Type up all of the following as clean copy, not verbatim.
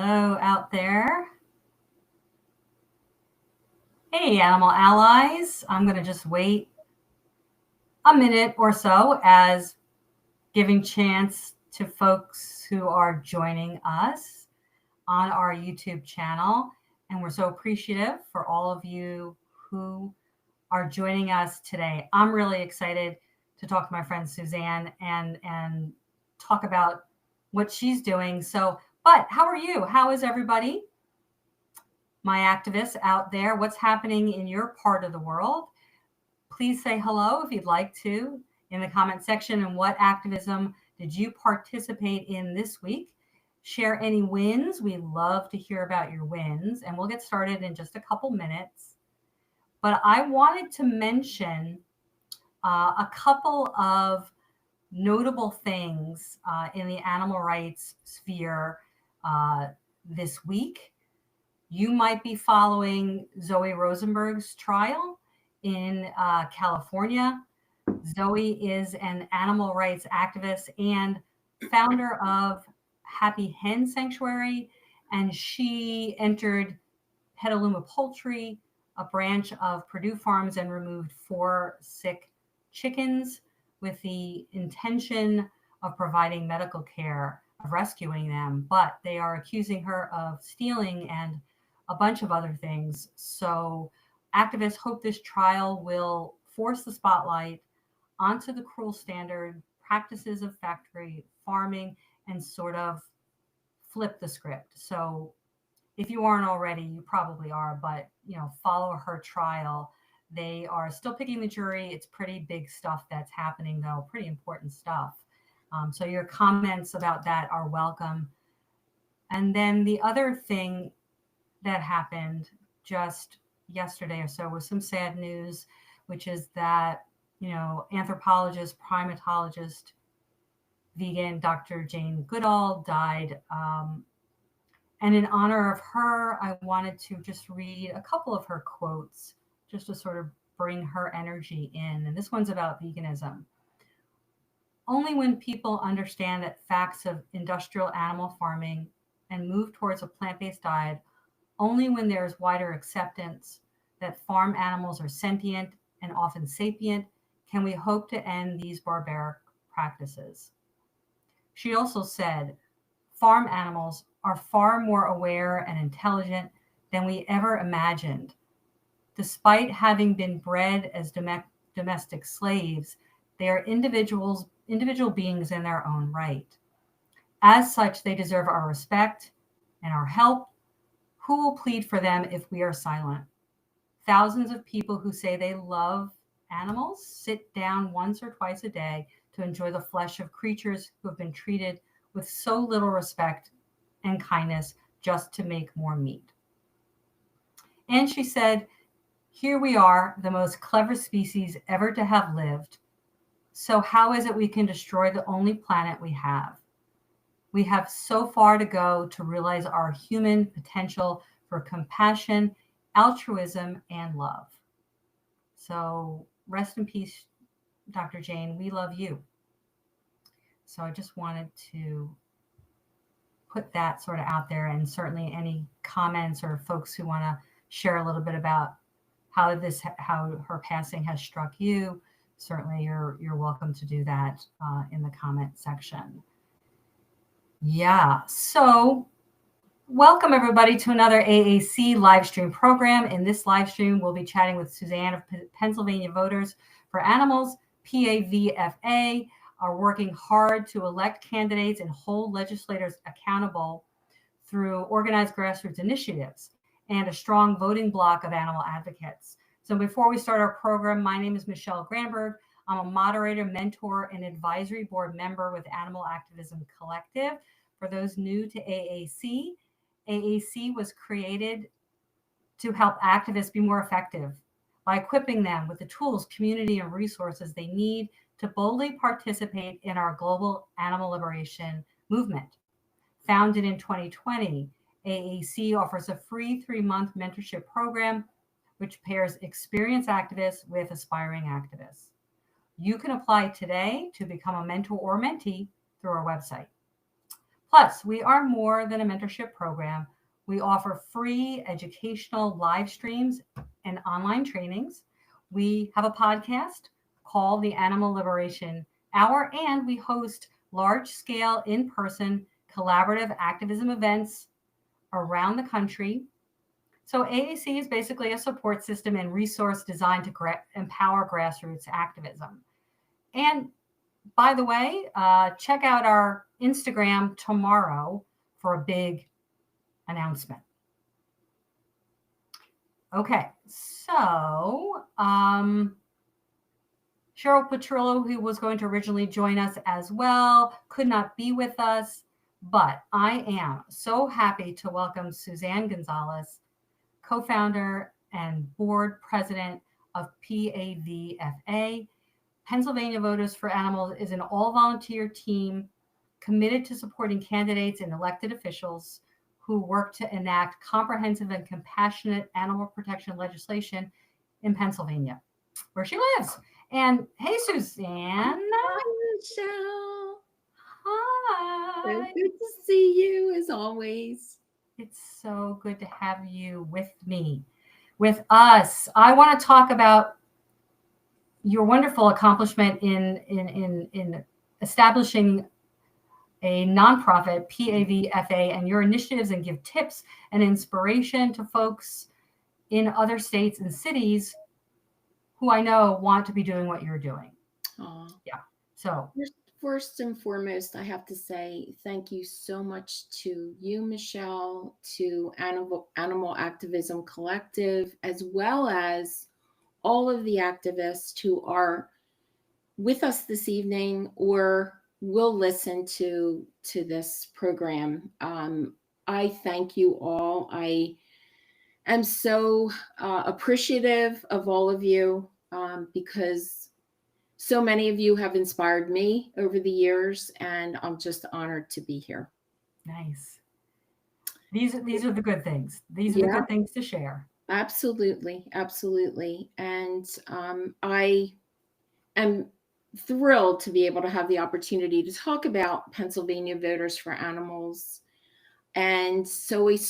Hello out there. Hey, animal allies. I'm going to just wait a minute or so as giving chance to folks who are joining us on our YouTube channel. And we're so appreciative for all of you who are joining us today. I'm really excited to talk to my friend Suzanne and talk about what she's doing. But how are you? How is everybody? My activists out there, what's happening in your part of the world? Please say hello if you'd like to in the comment section. And what activism did you participate in this week? Share any wins. We love to hear about your wins, and we'll get started in just a couple minutes. But I wanted to mention a couple of notable things in the animal rights sphere this week. You might be following Zoe Rosenberg's trial in California. Zoe is an animal rights activist and founder of Happy Hen Sanctuary, and she entered Petaluma Poultry, a branch of Purdue Farms, and removed 4 sick chickens with the intention of providing medical care, of rescuing them. But they are accusing her of stealing and a bunch of other things. So activists hope this trial will force the spotlight onto the cruel standard practices of factory farming and sort of flip the script. So if you aren't already, you probably are, but follow her trial. They are still picking the jury. It's pretty big stuff that's happening, though, pretty important stuff. So your comments about that are welcome. And then the other thing that happened just yesterday or so was some sad news, which is that, anthropologist, primatologist, vegan Dr. Jane Goodall died. And in honor of her, I wanted to just read a couple of her quotes just to sort of bring her energy in. And this one's about veganism. Only when people understand that facts of industrial animal farming and move towards a plant-based diet, only when there is wider acceptance that farm animals are sentient and often sapient, can we hope to end these barbaric practices. She also said, farm animals are far more aware and intelligent than we ever imagined. Despite having been bred as domestic slaves, they are individual beings in their own right. As such, they deserve our respect and our help. Who will plead for them if we are silent? Thousands of people who say they love animals sit down once or twice a day to enjoy the flesh of creatures who have been treated with so little respect and kindness just to make more meat. And she said, here we are, the most clever species ever to have lived. So how is it we can destroy the only planet we have? We have so far to go to realize our human potential for compassion, altruism, and love. So rest in peace, Dr. Jane. We love you. So I just wanted to put that sort of out there, and certainly any comments or folks who want to share a little bit about how her passing has struck you, certainly you're welcome to do that in the comment section. Yeah, so welcome everybody to another AAC live stream program. In this live stream, we'll be chatting with Suzanne of Pennsylvania Voters for Animals, PAVFA, are working hard to elect candidates and hold legislators accountable through organized grassroots initiatives and a strong voting bloc of animal advocates. So before we start our program, my name is Michelle Granberg. I'm a moderator, mentor, and advisory board member with Animal Activism Collective. For those new to AAC, AAC was created to help activists be more effective by equipping them with the tools, community, and resources they need to boldly participate in our global animal liberation movement. Founded in 2020, AAC offers a free 3-month mentorship program which pairs experienced activists with aspiring activists. You can apply today to become a mentor or mentee through our website. Plus, we are more than a mentorship program. We offer free educational live streams and online trainings. We have a podcast called the Animal Liberation Hour, and we host large scale in person collaborative activism events around the country. So, AAC is basically a support system and resource designed to empower grassroots activism. And by the way, check out our Instagram tomorrow for a big announcement. Okay, so Cheryl Petrillo, who was going to originally join us as well, could not be with us, but I am so happy to welcome Suzanne Gonzales, co-founder and board president of PAVFA. Pennsylvania Voters for Animals is an all-volunteer team committed to supporting candidates and elected officials who work to enact comprehensive and compassionate animal protection legislation in Pennsylvania, where she lives. And hey, Suzanne. Hi, Michelle. Hi. So good to see you, as always. It's so good to have you with me, with us. I want to talk about your wonderful accomplishment in establishing a nonprofit, PAVFA, and your initiatives, and give tips and inspiration to folks in other states and cities who I know want to be doing what you're doing. Aww. Yeah. So first and foremost, I have to say thank you so much to you, Michelle, to Animal Activism Collective, as well as all of the activists who are with us this evening or will listen to this program. I thank you all. I am so appreciative of all of you because so many of you have inspired me over the years, and I'm just honored to be here. Nice. These are the good things. These are the good things to share. Absolutely. Absolutely. And I am thrilled to be able to have the opportunity to talk about Pennsylvania Voters for Animals. And so we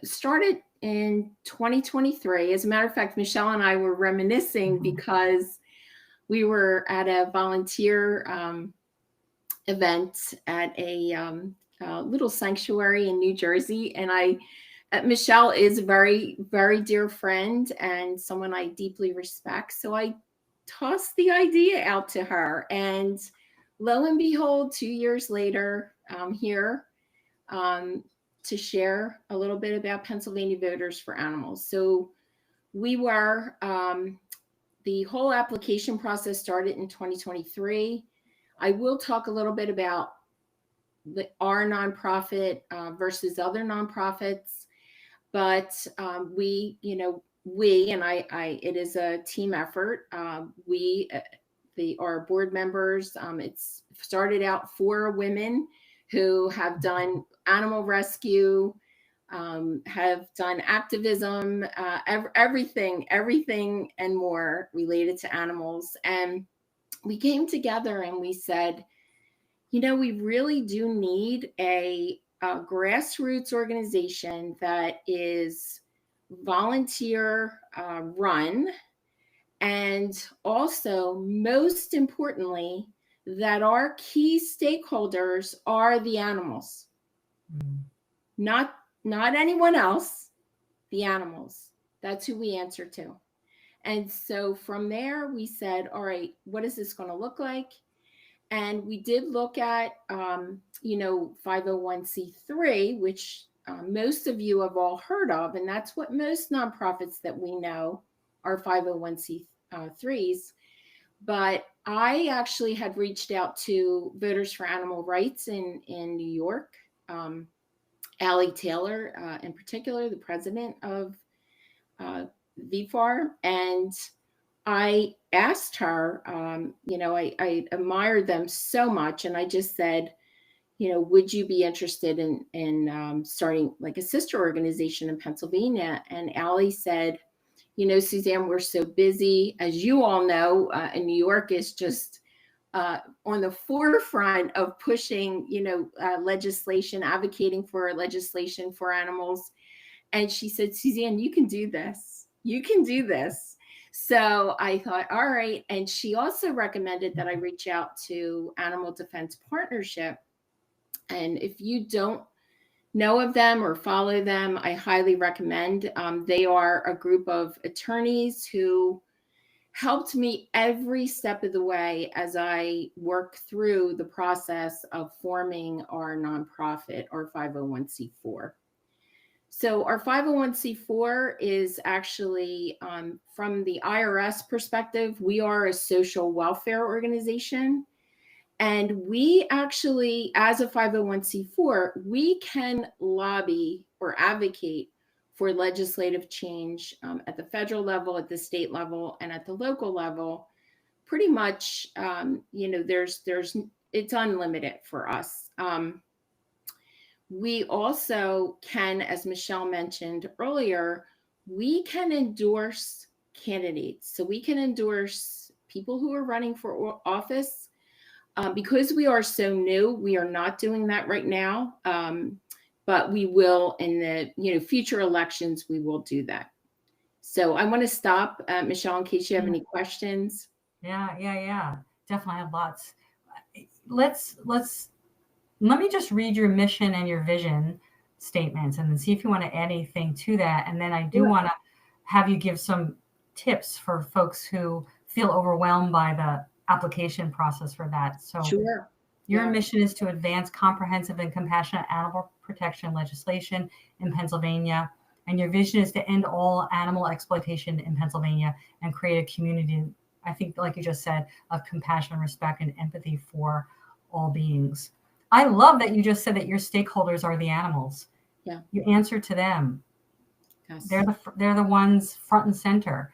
started in 2023. As a matter of fact, Michelle and I were reminiscing because we were at a volunteer event at a little sanctuary in New Jersey. And Michelle is a very, very dear friend and someone I deeply respect. So I tossed the idea out to her, and lo and behold, 2 years later, I'm here to share a little bit about Pennsylvania Voters for Animals. So we were, the whole application process started in 2023. I will talk a little bit about our nonprofit versus other nonprofits, but it is a team effort. Our board members, it's started out 4 women who have done animal rescue, have done activism, everything and more related to animals. And we came together and we said, we really do need a grassroots organization that is volunteer run, and also, most importantly, that our key stakeholders are the animals. Not anyone else, the animals. That's who we answer to. And so from there, we said, all right, what is this going to look like? And we did look at, 501c3, which most of you have all heard of. And that's what most nonprofits that we know are 501c3s. But I actually had reached out to Voters for Animal Rights in New York. Allie Taylor, in particular, the president of VFAR. And I asked her, I admired them so much. And I just said, would you be interested in starting like a sister organization in Pennsylvania? And Allie said, Suzanne, we're so busy. As you all know, in New York is just on the forefront of pushing, legislation, advocating for legislation for animals. And she said, Suzanne, you can do this. You can do this. So I thought, all right. And she also recommended that I reach out to Animal Defense Partnership. And if you don't know of them or follow them, I highly recommend. They are a group of attorneys who helped me every step of the way as I work through the process of forming our nonprofit, our 501c4. So our 501c4 is actually, from the IRS perspective, we are a social welfare organization. And we actually, as a 501c4, we can lobby or advocate for legislative change at the federal level, at the state level, and at the local level. Pretty much, it's unlimited for us. We also can, as Michelle mentioned earlier, we can endorse candidates. So we can endorse people who are running for office. Because we are so new, we are not doing that right now, but we will in the future elections. We will do that. So I want to stop, Michelle, in case you have any questions. Yeah. Definitely have lots. Let me just read your mission and your vision statements, and then see if you want to add anything to that. And then I do want to have you give some tips for folks who feel overwhelmed by the application process for that. So sure. Your mission is to advance comprehensive and compassionate animal protection legislation in Pennsylvania. And your vision is to end all animal exploitation in Pennsylvania and create a community, I think, like you just said, of compassion, respect, and empathy for all beings. I love that you just said that your stakeholders are the animals. Yeah. You answer to them. Yes. They're the ones front and center.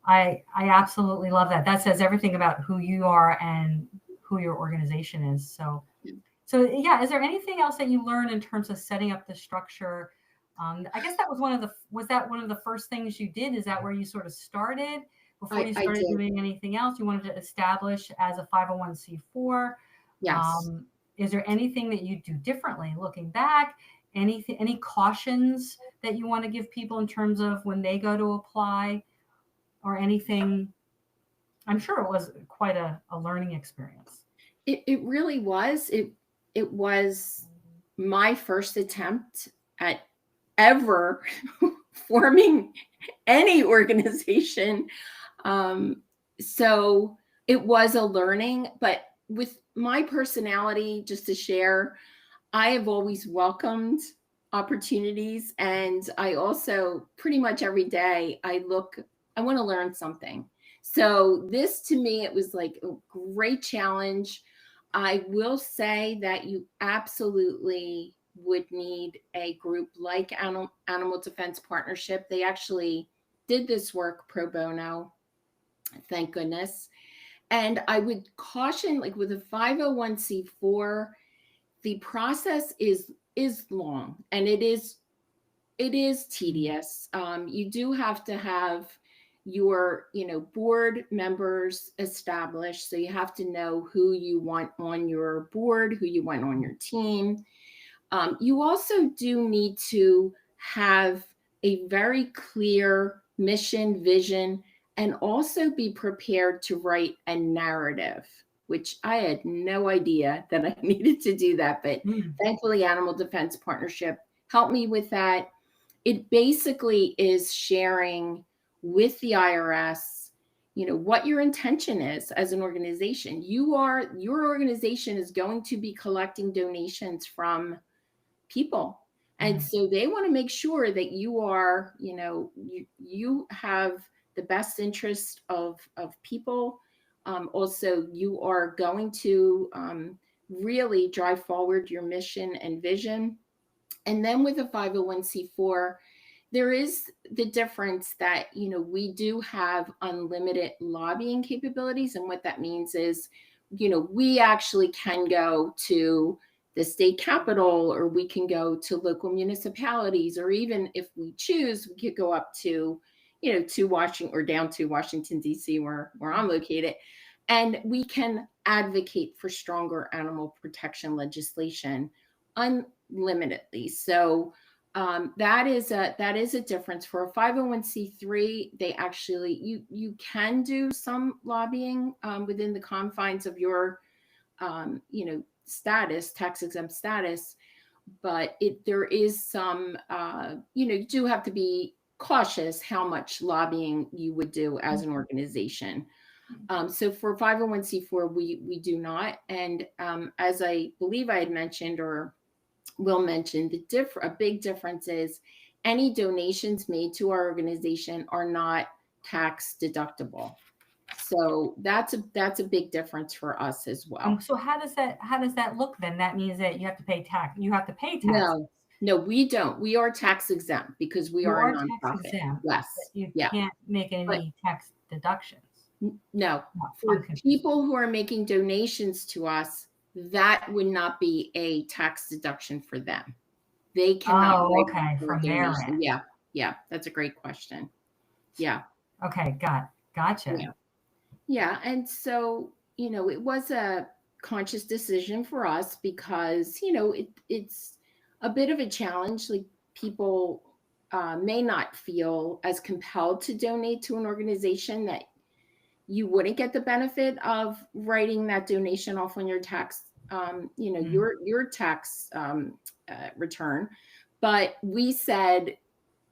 I absolutely love that. That says everything about who you are and who your organization is. So yeah, is there anything else that you learned in terms of setting up the structure? I guess that was one of the first things you did? Is that where you sort of started before you started doing anything else? You wanted to establish as a 501c4. Yes. Is there anything that you do differently looking back? Any cautions that you want to give people in terms of when they go to apply or anything? I'm sure it was quite a learning experience. It really was. It was my first attempt at ever forming any organization. So it was a learning, but with my personality, just to share, I have always welcomed opportunities. And I also pretty much every day I want to learn something. So this, to me, it was like a great challenge. I will say that you absolutely would need a group like Animal Defense Partnership. They actually did this work pro bono, thank goodness. And I would caution, like with a 501c4, the process is long and it is tedious. You do have to have your board members established. So you have to know who you want on your board, who you want on your team. You also do need to have a very clear mission, vision, and also be prepared to write a narrative, which I had no idea that I needed to do that. But thankfully, Animal Defense Partnership helped me with that. It basically is sharing with the IRS, what your intention is as an organization. Your organization is going to be collecting donations from people. And so they want to make sure that you are, you have the best interest of people. Also, you are going to really drive forward your mission and vision. And then with a 501c4, there is the difference that, we do have unlimited lobbying capabilities. And what that means is, we actually can go to the state capitol, or we can go to local municipalities, or even if we choose, we could go up to, to Washington or down to Washington, D.C., where I'm located. And we can advocate for stronger animal protection legislation unlimitedly. So that is a difference. For a 501c3, they actually, you can do some lobbying within the confines of your status, tax exempt status, but there is some you do have to be cautious how much lobbying you would do as an organization. So for 501c4, we do not. And as I believe I had mentioned, or will mention, a big difference is any donations made to our organization are not tax deductible. So that's a big difference for us as well. So how does that look then? That means that you have to pay tax. You have to pay tax. No, we don't. We are tax exempt because we are a nonprofit. Tax exempt. Yes. You can't make any tax deductions. No. For people who are making donations to us, that would not be a tax deduction for them. They cannot. Oh, okay. From their end. Yeah. That's a great question. Yeah. Okay. Gotcha. Yeah. And so, it was a conscious decision for us because, it's a bit of a challenge. Like, people may not feel as compelled to donate to an organization that you wouldn't get the benefit of writing that donation off on your tax, your tax return. But we said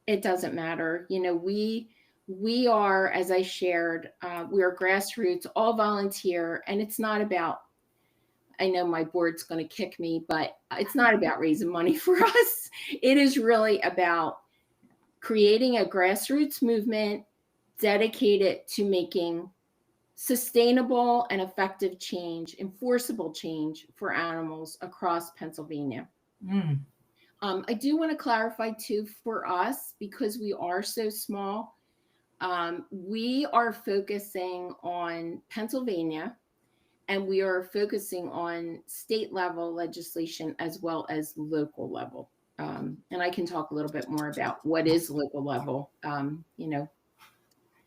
it doesn't matter. We are, as I shared, we are grassroots, all volunteer, and it's not about, I know my board's going to kick me, but it's not about raising money for us. It is really about creating a grassroots movement dedicated to making sustainable and effective change, enforceable change for animals across Pennsylvania. I do want to clarify too, for us, because we are so small, we are focusing on Pennsylvania, and we are focusing on state level legislation as well as local level. And I can talk a little bit more about what is local level,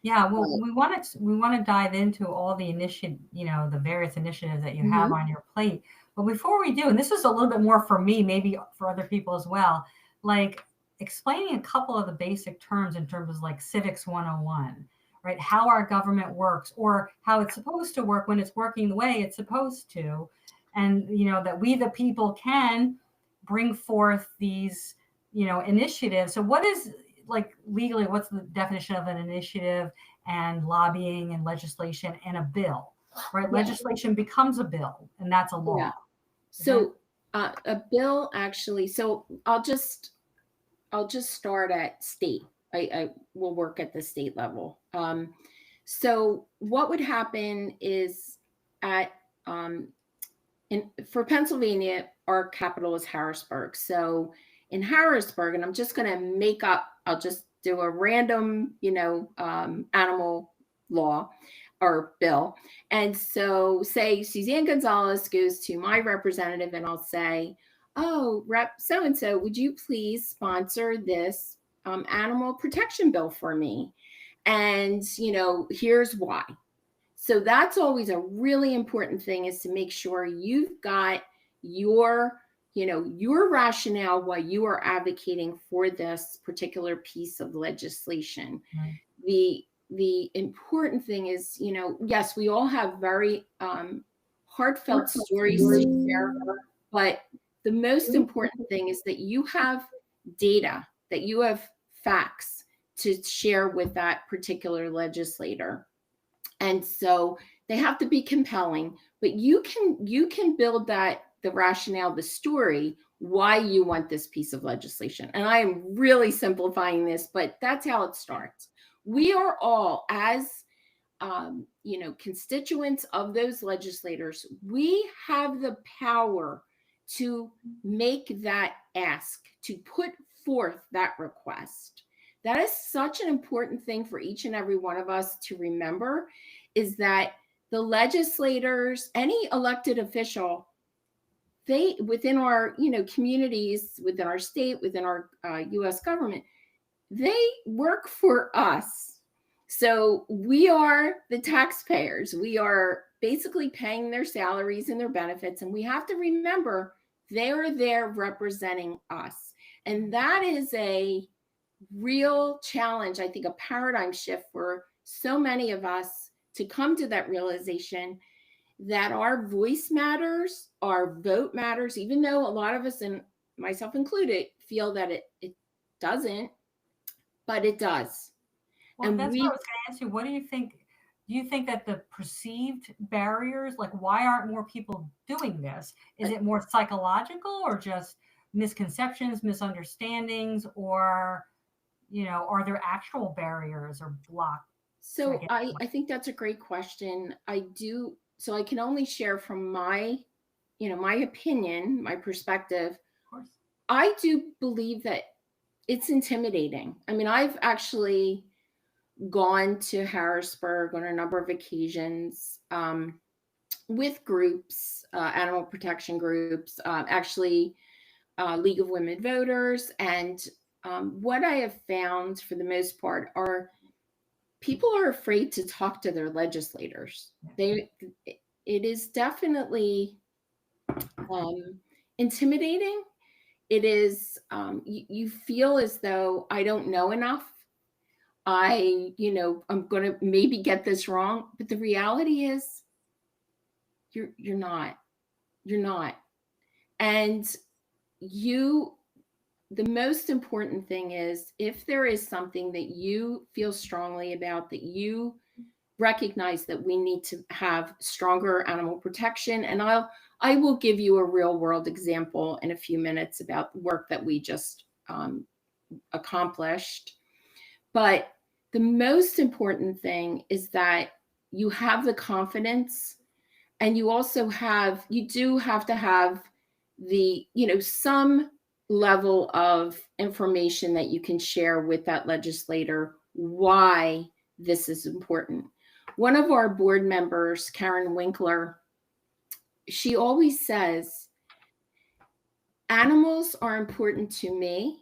Yeah, well, we want to dive into all the the various initiatives that you have on your plate. But before we do, and this is a little bit more for me, maybe for other people as well, like explaining a couple of the basic terms in terms of like Civics 101, right? How our government works, or how it's supposed to work when it's working the way it's supposed to. And, that we, the people, can bring forth these, initiatives. So what is, like, legally, what's the definition of an initiative and lobbying and legislation and a bill, right? Yeah. Legislation becomes a bill, and that's a law. Yeah. So a bill actually, so I'll just start at state. I will work at the state level. So what would happen is for Pennsylvania, our capital is Harrisburg. So in Harrisburg, and I'm just going to I'll just do a random, animal law or bill. And so say Suzanne Gonzales goes to my representative, and I'll say, oh, Rep so-and-so, would you please sponsor this animal protection bill for me? And, here's why. So that's always a really important thing, is to make sure you've got your rationale why you are advocating for this particular piece of legislation. Right. The important thing is, yes, we all have very heartfelt stories to share, but the most important thing is that you have data, that you have facts to share with that particular legislator. And so they have to be compelling, but you can build the rationale, the story, why you want this piece of legislation. And I am really simplifying this, but that's how it starts. We are all, as constituents of those legislators, we have the power to make that ask, to put forth that request. That is such an important thing for each and every one of us to remember, is that the legislators, any elected official, they, within our, communities, within our state, within our U.S. government, they work for us. So we are the taxpayers. We are basically paying their salaries and their benefits. And we have to remember they're there representing us. And that is a real challenge, I think, a paradigm shift for so many of us to come to that realization that our voice matters, our vote matters, even though a lot of us, and myself included, feel that it doesn't, but it does. Well, And that's what I was going to ask you. What do you think? Do you think that the perceived barriers, like why aren't more people doing this? Is it more psychological or just misconceptions, misunderstandings, or, are there actual barriers or blocks? So I think that's a great question. So I can only share from my opinion, my perspective. Of course. I do believe that it's intimidating. I mean, I've actually gone to Harrisburg on a number of occasions with groups, animal protection groups, actually League of Women Voters. And what I have found for the most part are people are afraid to talk to their legislators. It is definitely intimidating. It is, you feel as though I don't know enough. I'm going to maybe get this wrong, but the reality is you're not. And the most important thing is if there is something that you feel strongly about, that you recognize that we need to have stronger animal protection. And I will give you a real world example in a few minutes about the work that we just accomplished. But the most important thing is that you have the confidence, and you do have to have the, some level of information that you can share with that legislator why this is important. One of our board members, Karen Winkler, she always says, animals are important to me,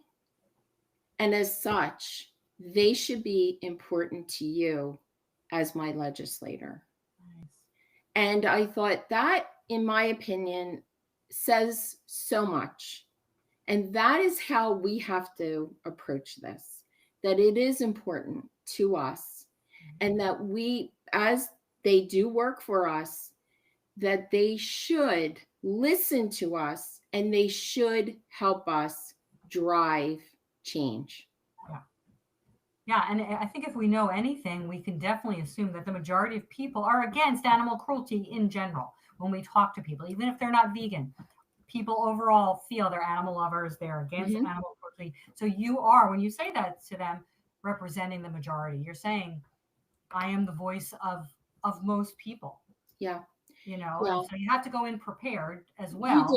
and as such, they should be important to you as my legislator. Nice. And I thought that, in my opinion, says so much. And that is how we have to approach this, that it is important to us, and that we, as they do work for us, that they should listen to us and they should help us drive change. Yeah, and I think if we know anything, we can definitely assume that the majority of people are against animal cruelty in general. When we talk to people, even if they're not vegan, people overall feel they're animal lovers, they're against animal cruelty. So you are, when you say that to them, representing the majority. You're saying, I am the voice of most people. Yeah. And so you have to go in prepared as well.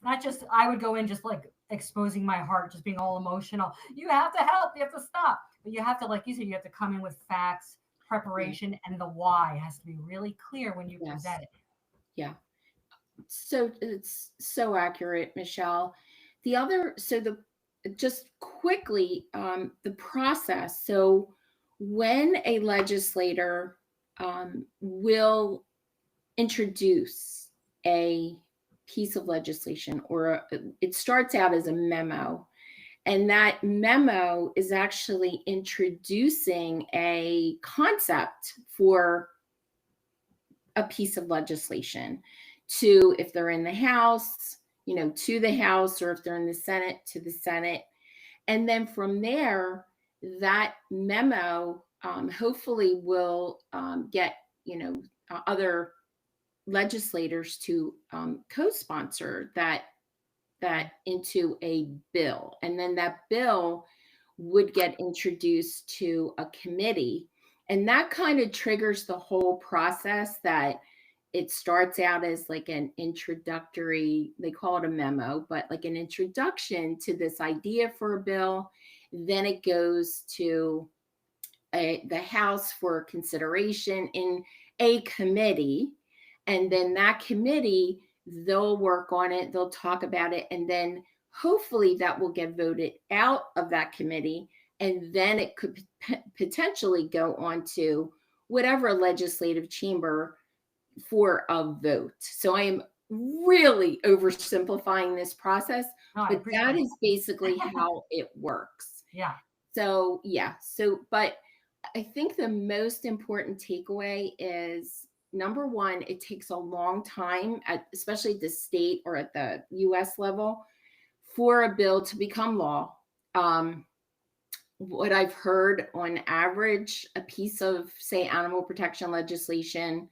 Not just I would go in just like exposing my heart, just being all emotional. You have to help, you have to stop. But you have to, like you said, you have to come in with facts, preparation, and the why has to be really clear when you present it. Yeah. So it's so accurate, Michelle. Just quickly, the process. So when a legislator will introduce a piece of legislation, or it starts out as a memo, and that memo is actually introducing a concept for a piece of legislation to, if they're in the House, to the House, or if they're in the Senate, to the Senate. And then from there, that memo hopefully will get, other legislators to co-sponsor that into a bill. And then that bill would get introduced to a committee. And that kind of triggers the whole process, that it starts out as like an introductory, they call it a memo, but like an introduction to this idea for a bill. Then it goes to the House for consideration in a committee. And then that committee, they'll work on it, they'll talk about it, and then hopefully that will get voted out of that committee. And then it could potentially go on to whatever legislative chamber for a vote. So I am really oversimplifying this process, No, I but that appreciate is basically how it works. it. Yeah. So yeah, but I think the most important takeaway is number one, it takes a long time especially at the state or at the US level for a bill to become law. What I've heard on average, a piece of, say, animal protection legislation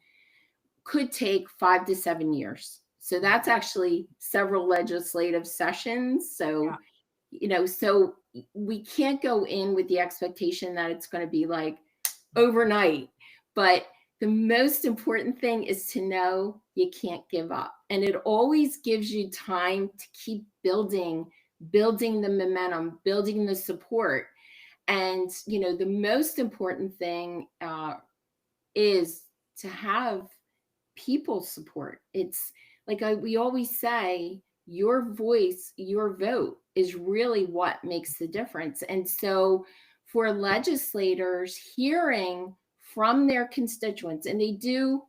could take 5 to 7 years. So that's actually several legislative sessions. So, so we can't go in with the expectation that it's going to be like overnight. But the most important thing is to know you can't give up. And it always gives you time to keep building the momentum, building the support. And, the most important thing is to have people support. It's like we always say, your voice, your vote is really what makes the difference. And so for legislators hearing from their constituents, and they do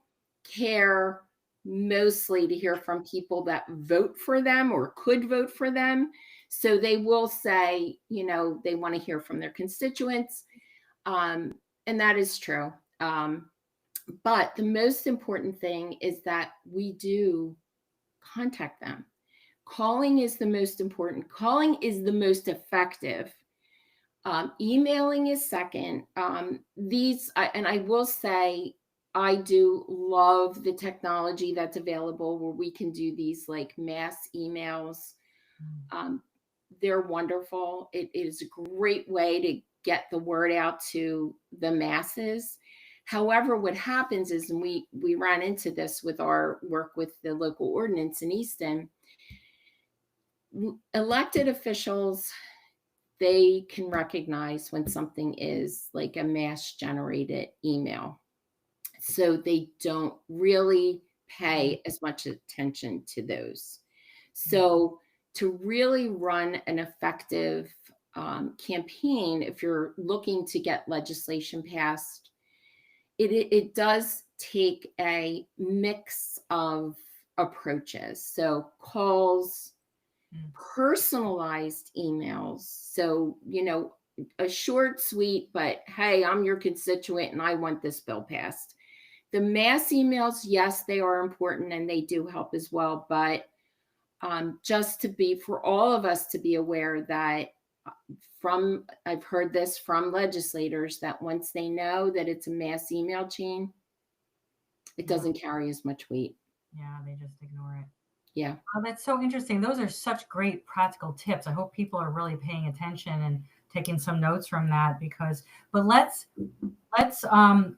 care mostly to hear from people that vote for them or could vote for them. So they will say, they want to hear from their constituents. And that is true. But the most important thing is that we do contact them. Calling is the most important. Calling is the most effective. Emailing is second. And I will say, I do love the technology that's available where we can do these like mass emails. They're wonderful. It is a great way to get the word out to the masses. However, what happens is, and we ran into this with our work with the local ordinance in Easton, elected officials, they can recognize when something is like a mass generated email. So they don't really pay as much attention to those. So to really run an effective campaign, if you're looking to get legislation passed, it does take a mix of approaches. So calls, personalized emails. So, a short, sweet, but hey, I'm your constituent and I want this bill passed. The mass emails, yes, they are important and they do help as well. But just for all of us to be aware that I've heard this from legislators, that once they know that it's a mass email chain, it doesn't carry as much weight. Yeah, they just ignore it. Yeah. Oh, that's so interesting. Those are such great practical tips. I hope people are really paying attention and taking some notes from that but let's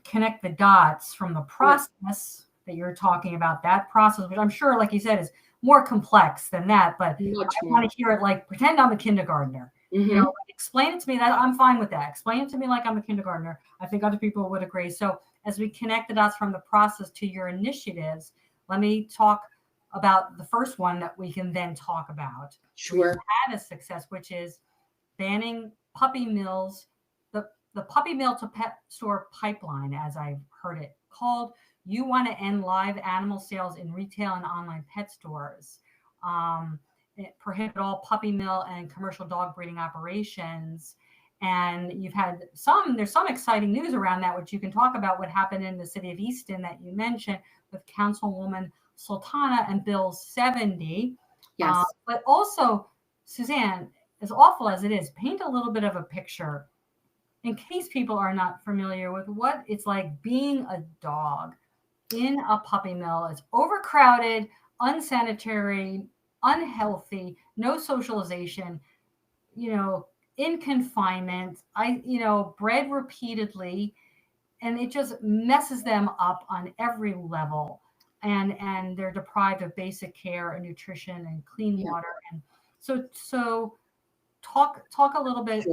connect the dots from the process that you're talking about, that process, which I'm sure, like you said, is more complex than that, but I want to hear it like, pretend I'm a kindergartner. Explain it to me. That I'm fine with that. Explain it to me like I'm a kindergartner. I think other people would agree. So as we connect the dots from the process to your initiatives, let me talk about the first one that we can then talk about. Sure. Had a success, which is banning puppy mills, the puppy mill to pet store pipeline, as I've heard it called. You want to end live animal sales in retail and online pet stores. Prohibit all puppy mill and commercial dog breeding operations. And there's some exciting news around that, which you can talk about, what happened in the city of Easton that you mentioned with Councilwoman Sultana and Bill 70. Yes. But also, Suzanne, as awful as it is, paint a little bit of a picture in case people are not familiar with what it's like being a dog in a puppy mill. It's overcrowded, unsanitary, unhealthy, no socialization, in confinement, bred repeatedly, and it just messes them up on every level. And they're deprived of basic care and nutrition and clean water. And so talk a little bit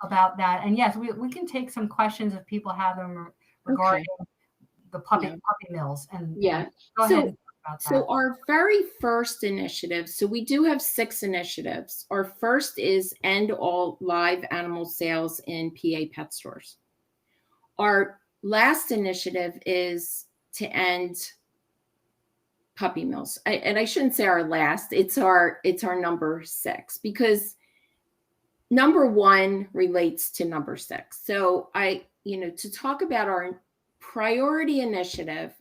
about that. And yes, we can take some questions if people have them regarding the puppy mills. And go ahead and talk about that. So our very first initiative, so we do have 6 initiatives. Our first is end all live animal sales in PA pet stores. Our last initiative is to end puppy mills. And I shouldn't say our last, it's our number 6, because number 1 relates to number 6. So to talk about our priority initiative,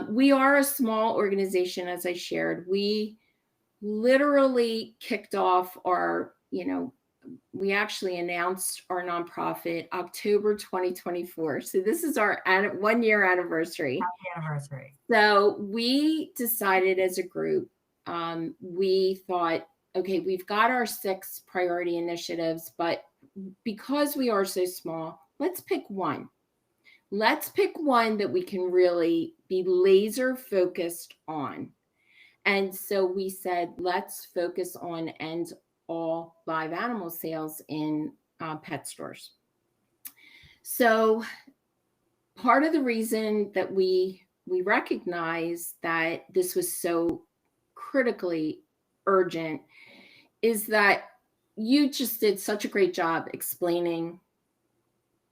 we are a small organization, as I shared. We literally kicked off our, we actually announced our nonprofit October 2024. So this is our 1-year anniversary. Happy anniversary. So we decided as a group, we thought, okay, we've got our 6 priority initiatives, but because we are so small, let's pick one. Let's pick one that we can really be laser focused on. And so we said, let's focus on end all live animal sales in pet stores. So part of the reason that we recognized that this was so critically urgent is that you just did such a great job explaining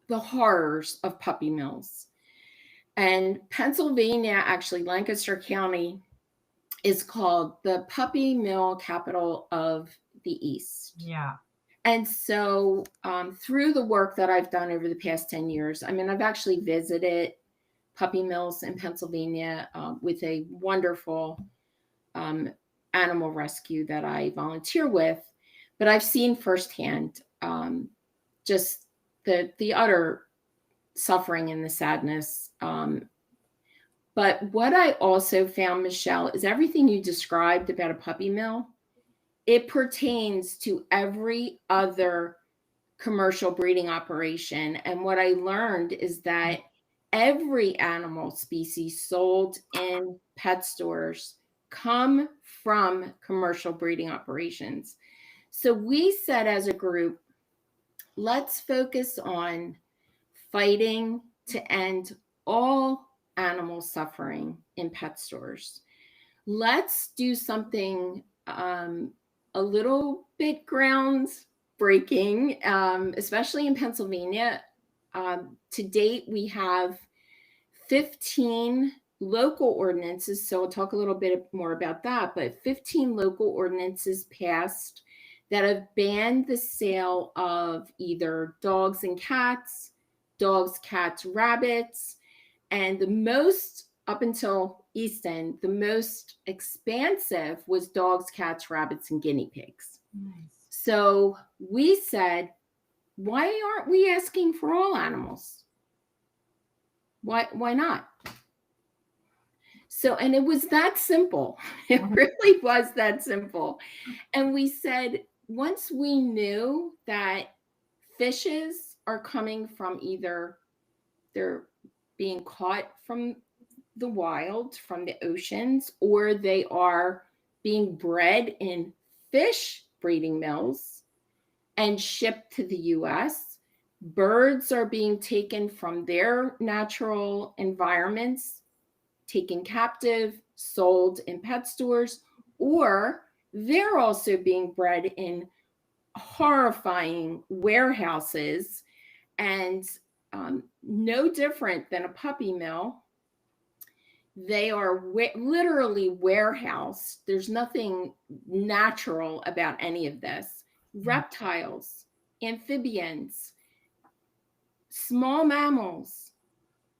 the horrors of puppy mills. And Pennsylvania, actually Lancaster County, is called the puppy mill capital of the East. Yeah. And so through the work that I've done over the past 10 years, I've actually visited puppy mills in Pennsylvania with a wonderful animal rescue that I volunteer with. But I've seen firsthand just the utter suffering and the sadness. But what I also found, Michelle, is everything you described about a puppy mill, it pertains to every other commercial breeding operation. And what I learned is that every animal species sold in pet stores come from commercial breeding operations. So we said as a group, let's focus on fighting to end all animal suffering in pet stores. Let's do something a little bit groundbreaking, especially in Pennsylvania. To date, we have 15 local ordinances. So I'll talk a little bit more about that, but 15 local ordinances passed that have banned the sale of either dogs and cats, dogs, cats, rabbits, and the most, up until East End, the most expansive was dogs, cats, rabbits, and guinea pigs. Nice. So we said, why aren't we asking for all animals? Why not? So, and it was that simple. It really was that simple. And we said, once we knew that fishes are coming from either they're being caught from the wild, from the oceans, or they are being bred in fish breeding mills and shipped to the US. Birds are being taken from their natural environments, taken captive, sold in pet stores, or they're also being bred in horrifying warehouses. And no different than a puppy mill. They are literally warehoused. There's nothing natural about any of this. Reptiles, amphibians, small mammals,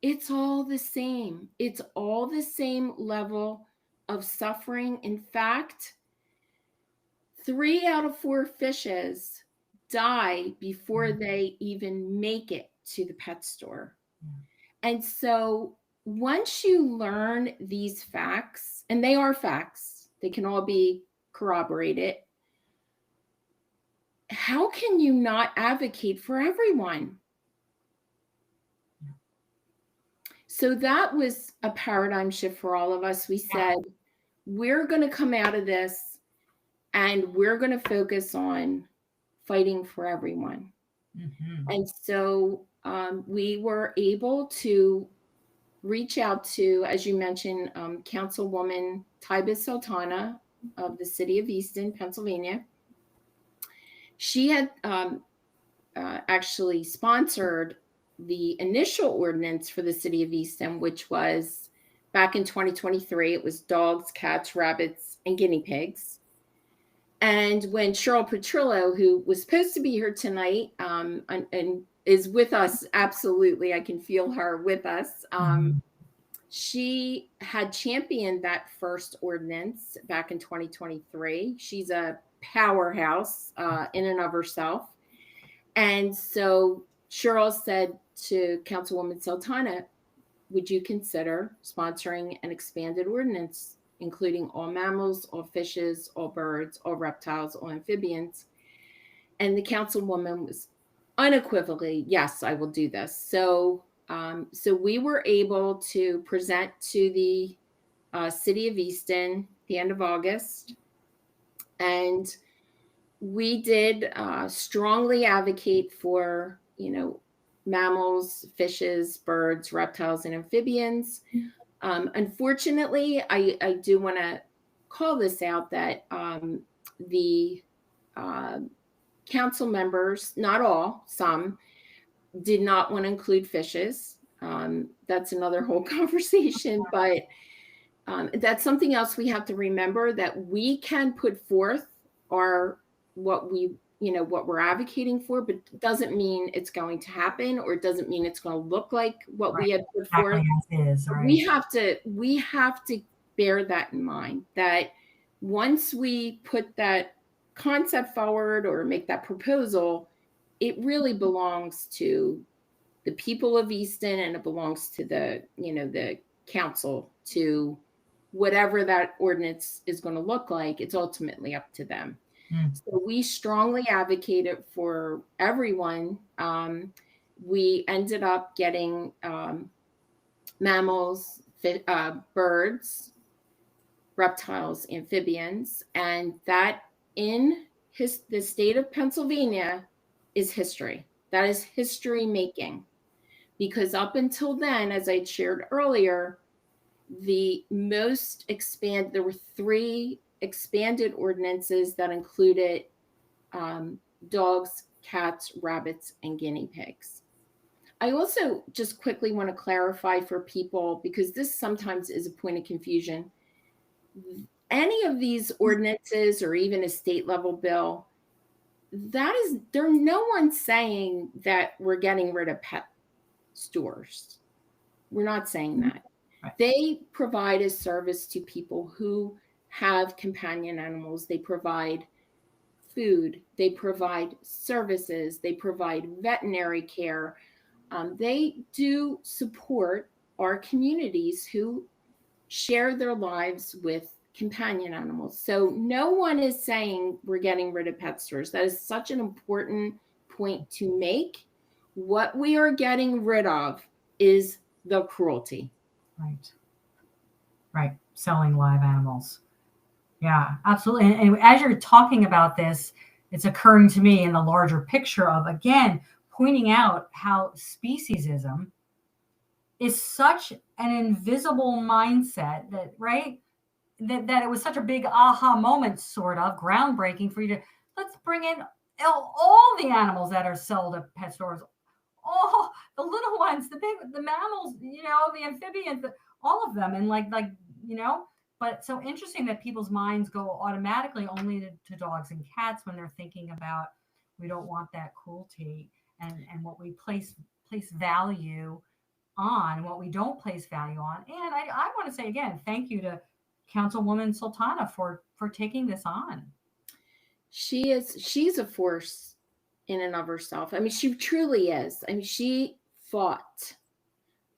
it's all the same. It's all the same level of suffering. In fact, 3 out of 4 fishes die before they even make it to the pet store. And so once you learn these facts, and they are facts, they can all be corroborated, how can you not advocate for everyone? So that was a paradigm shift for all of us. We said, we're going to come out of this and we're going to focus on fighting for everyone. Mm-hmm. And so we were able to reach out to, as you mentioned, Councilwoman Taiba Sultana of the city of Easton, Pennsylvania. She had actually sponsored the initial ordinance for the city of Easton, which was back in 2023, it was dogs, cats, rabbits, and guinea pigs. And when Cheryl Petrillo, who was supposed to be here tonight, and is with us, absolutely, I can feel her with us. She had championed that first ordinance back in 2023. She's a powerhouse in and of herself. And so Cheryl said to Councilwoman Sultana, would you consider sponsoring an expanded ordinance, including all mammals, all fishes, all birds, all reptiles, all amphibians? And the councilwoman was unequivocally, yes, I will do this. So we were able to present to the city of Easton the end of August. And we did strongly advocate for, mammals, fishes, birds, reptiles, and amphibians. Unfortunately, I do want to call this out that the council members, not all, some, did not want to include fishes. That's another whole conversation, but that's something else we have to remember, that we can put forth what we're advocating for, but it doesn't mean it's going to happen, or it doesn't mean it's going to look like what we had put forth. Right. We have to bear that in mind, that once we put that concept forward or make that proposal, it really belongs to the people of Easton, and it belongs to the council, to whatever that ordinance is going to look like. It's ultimately up to them. So we strongly advocated for everyone. We ended up getting mammals, birds, reptiles, amphibians, and that in the state of Pennsylvania is history. That is history making, because up until then, as I shared earlier, there were 3 expanded ordinances that included dogs, cats, rabbits, and guinea pigs. I also just quickly want to clarify for people, because this sometimes is a point of confusion. Any of these ordinances, or even a state level bill, there's no one saying that we're getting rid of pet stores. We're not saying that. Right. They provide a service to people who have companion animals. They provide food, they provide services, they provide veterinary care. They do support our communities who share their lives with companion animals. So no one is saying we're getting rid of pet stores. That is such an important point to make. What we are getting rid of is the cruelty. Right. Selling live animals. Yeah, absolutely. And as you're talking about this, it's occurring to me in the larger picture of, again, pointing out how speciesism is such an invisible mindset that, right, that it was such a big aha moment, sort of groundbreaking for you to, let's bring in all the animals that are sold at pet stores, all the little ones, the mammals, the amphibians, all of them. And but so interesting that people's minds go automatically only to dogs and cats when they're thinking about, we don't want that cruelty, and what we place value on, what we don't place value on. And I want to say again, thank you to Councilwoman Sultana for taking this on. She's a force in and of herself. I mean, she truly is. I mean, she fought.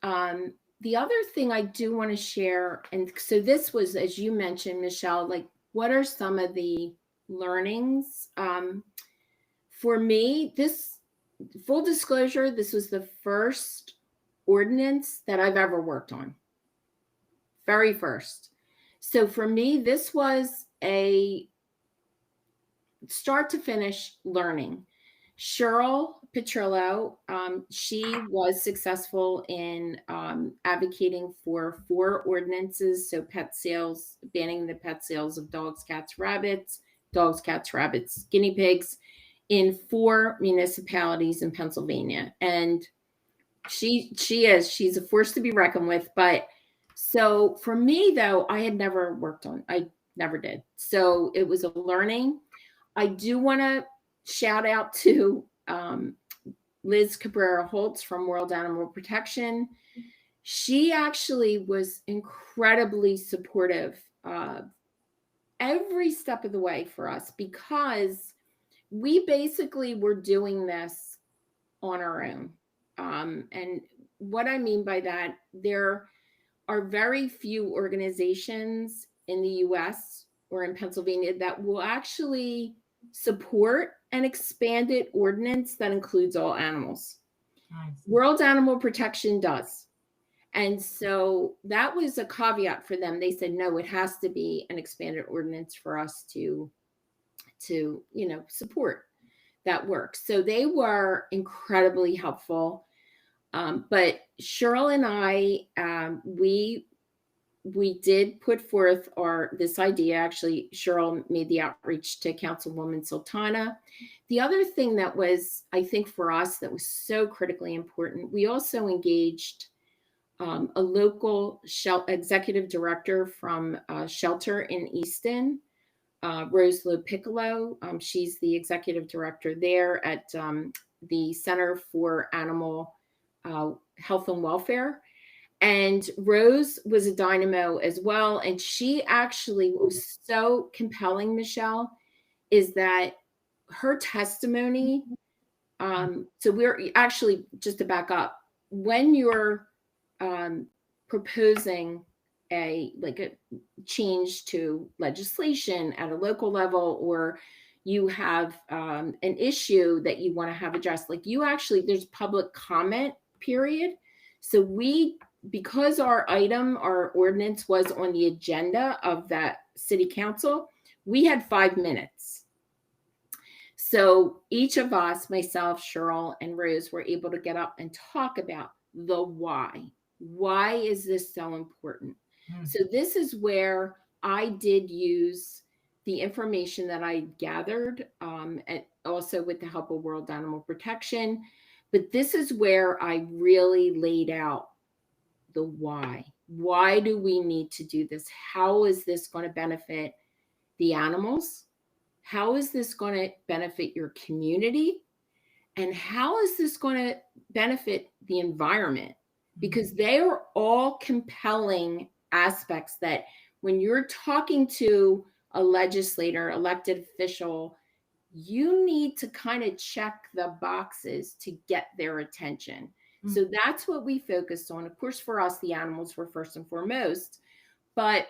The other thing I do want to share, and so this was, as you mentioned, Michelle, like, what are some of the learnings? For me, this, full disclosure, this was the first ordinance that I've ever worked on. Very first. So for me, this was a start to finish learning. Cheryl Petrillo, she was successful in advocating for 4 ordinances. So pet sales, banning the pet sales of dogs, cats, rabbits, guinea pigs in 4 municipalities in Pennsylvania. And she's a force to be reckoned with. But So for me, though, I never did. So it was a learning. I do want to shout out to Liz Cabrera Holtz from World Animal Protection. She actually was incredibly supportive every step of the way for us, because we basically were doing this on our own. And what I mean by that, there are very few organizations in the US or in Pennsylvania that will actually support an expanded ordinance that includes all animals. Nice. World Animal Protection does. And so that was a caveat for them. They said, no, it has to be an expanded ordinance for us to support that work. So they were incredibly helpful. But Cheryl and I, we did put forth this idea. Actually, Cheryl made the outreach to Councilwoman Sultana. The other thing that was, I think, for us that was so critically important, we also engaged a local executive director from a shelter in Easton, Rose Piccolo. She's the executive director there at the Center for Animal Health and Welfare. And Rose was a dynamo as well. And she actually was so compelling, Michelle, is that her testimony. So we're actually, just to back up, when you're proposing a change to legislation at a local level, or you have an issue that you want to have addressed, there's public comment period. So because our ordinance was on the agenda of that city council, we had 5 minutes. So each of us, myself, Cheryl, and Rose, were able to get up and talk about the why. Why is this so important? So this is where I did use the information that I gathered, and also with the help of World Animal Protection. But this is where I really laid out the why. Why do we need to do this? How is this going to benefit the animals? How is this going to benefit your community? And how is this going to benefit the environment? Because they are all compelling aspects that when you're talking to a legislator, elected official, you need to kind of check the boxes to get their attention. So that's what we focused on. Of course, for us, the animals were first and foremost. But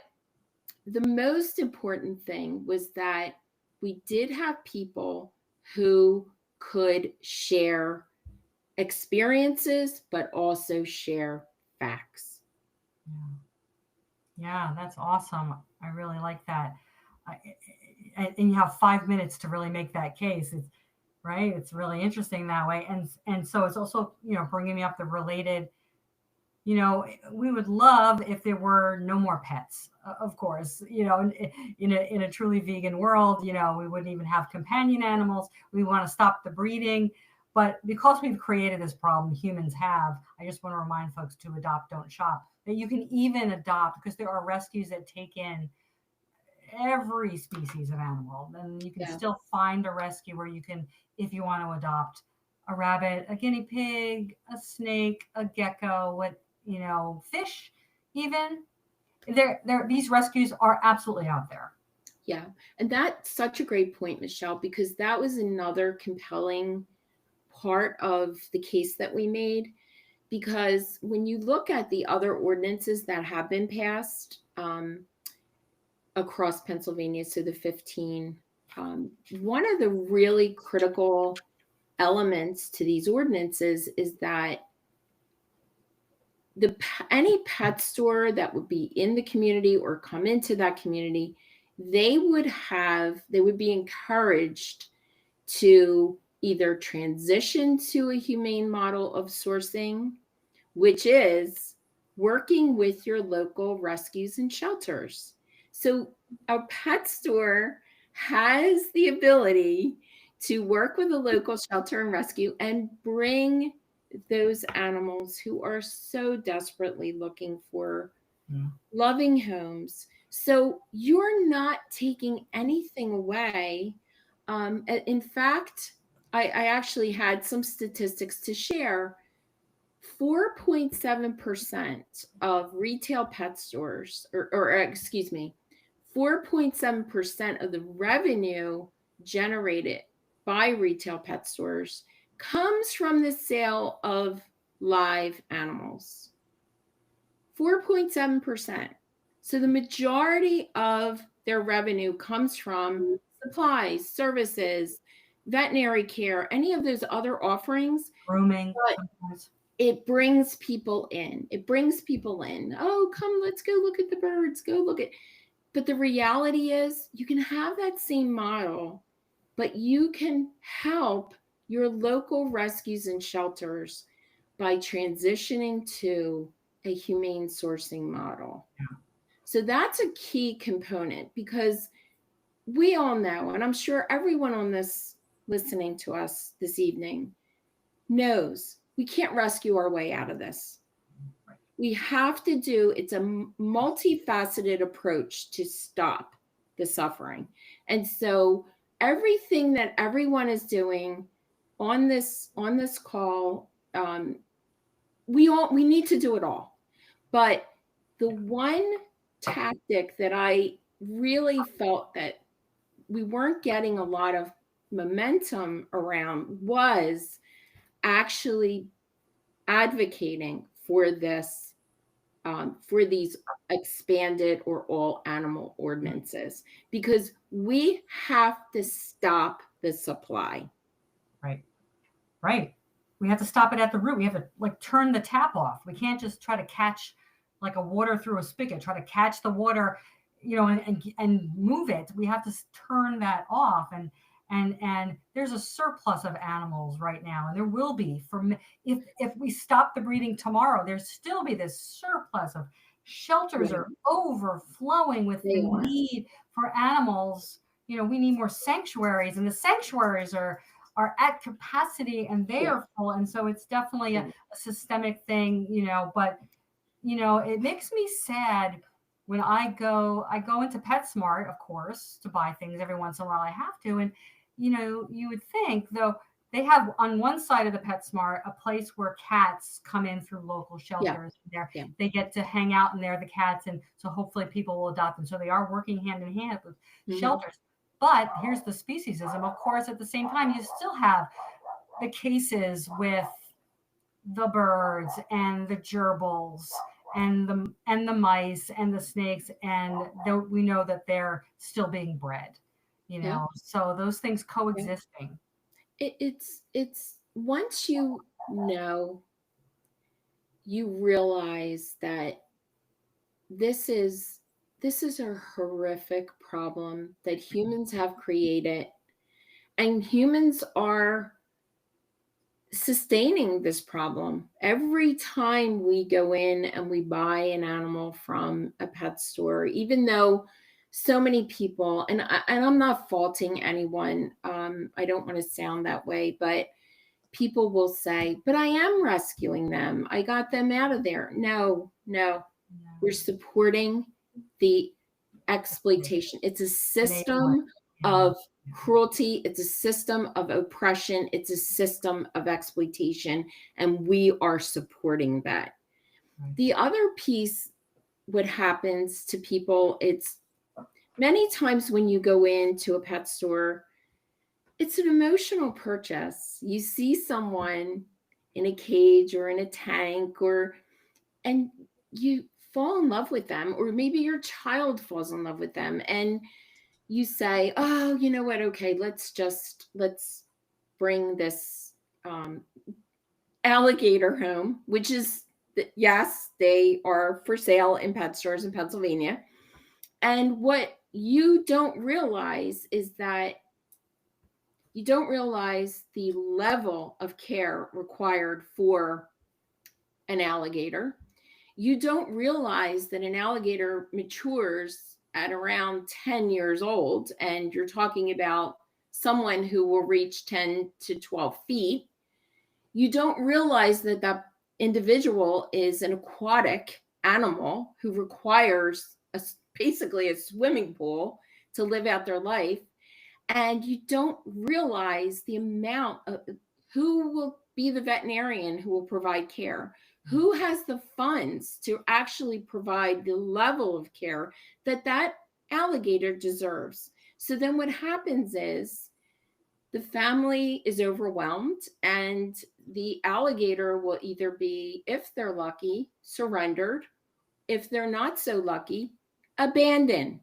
the most important thing was that we did have people who could share experiences, but also share facts. Yeah, that's awesome. I really like that. And you have 5 minutes to really make that case. It's right. It's really interesting that way. And so it's also, bringing me up the related, we would love if there were no more pets, of course, in a truly vegan world, we wouldn't even have companion animals. We want to stop the breeding. But because we've created this problem, humans have, I just want to remind folks to adopt, don't shop, that you can even adopt, because there are rescues that take in every species of animal. And you can still find a rescue where you can, if you want to adopt a rabbit, a guinea pig, a snake, a gecko, fish, even. These rescues are absolutely out there. Yeah. And that's such a great point, Michelle, because that was another compelling part of the case that we made. Because when you look at the other ordinances that have been passed across Pennsylvania, so the 15, one of the really critical elements to these ordinances is that any pet store that would be in the community or come into that community, they would be encouraged to either transition to a humane model of sourcing, which is working with your local rescues and shelters. So a pet store has the ability to work with a local shelter and rescue and bring those animals who are so desperately looking for loving homes. So you're not taking anything away. In fact, I actually had some statistics to share. 4.7% of retail pet stores, or excuse me, 4.7% of the revenue generated by retail pet stores comes from the sale of live animals. 4.7%. So the majority of their revenue comes from supplies, services, veterinary care, any of those other offerings. Grooming. It brings people in. It brings people in. Oh, come, let's go look at the birds. Go look at. But the reality is, you can have that same model, but you can help your local rescues and shelters by transitioning to a humane sourcing model. Yeah. So that's a key component, because we all know, and I'm sure everyone on this listening to us this evening knows, we can't rescue our way out of this. We have to do, it's a multifaceted approach to stop the suffering. And so everything that everyone is doing on this call, we need to do it all. But the one tactic that I really felt that we weren't getting a lot of momentum around was actually advocating for this, for these expanded or all animal ordinances, because we have to stop the supply. Right. We have to stop it at the root. We have to turn the tap off. We can't just try to catch like a water through a spigot, try to catch the water, and move it. We have to turn that off. And there's a surplus of animals right now, and there will be if we stop the breeding tomorrow, there's still be this surplus of shelters are overflowing with the need for animals. We need more sanctuaries, and the sanctuaries are at capacity, and they are full. And so it's definitely a systemic thing, but it makes me sad when I go into PetSmart, of course, to buy things every once in a while. I have to. And, you would think, though, they have on one side of the PetSmart a place where cats come in through local shelters. They get to hang out in there, the cats. And so hopefully people will adopt them. So they are working hand in hand with shelters. But here's the speciesism. Of course, at the same time, you still have the cases with the birds and the gerbils and the mice and the snakes, and we know that they're still being bred, so those things coexisting. It's once you know, you realize that this is a horrific problem that humans have created, and humans are sustaining this problem. Every time we go in and we buy an animal from a pet store, even though so many people, and I'm not faulting anyone, I don't want to sound that way, but people will say, but I am rescuing them. I got them out of there. No, we're supporting the exploitation. It's a system of cruelty. It's a system of oppression. It's a system of exploitation, and we are supporting that. The other piece, what happens to people, it's many times when you go into a pet store, it's an emotional purchase. You see someone in a cage or in a tank, and you fall in love with them, or maybe your child falls in love with them, and you say, oh, you know what? Okay, let's bring this alligator home, which is, yes, they are for sale in pet stores in Pennsylvania. And what you don't realize is that you don't realize the level of care required for an alligator. You don't realize that an alligator matures at around 10 years old, and you're talking about someone who will reach 10 to 12 feet. You don't realize that that individual is an aquatic animal who requires basically a swimming pool to live out their life. And you don't realize the amount of who will be the veterinarian who will provide care, who has the funds to actually provide the level of care that that alligator deserves. So then what happens is the family is overwhelmed, and the alligator will either be, if they're lucky, surrendered, if they're not so lucky, abandoned.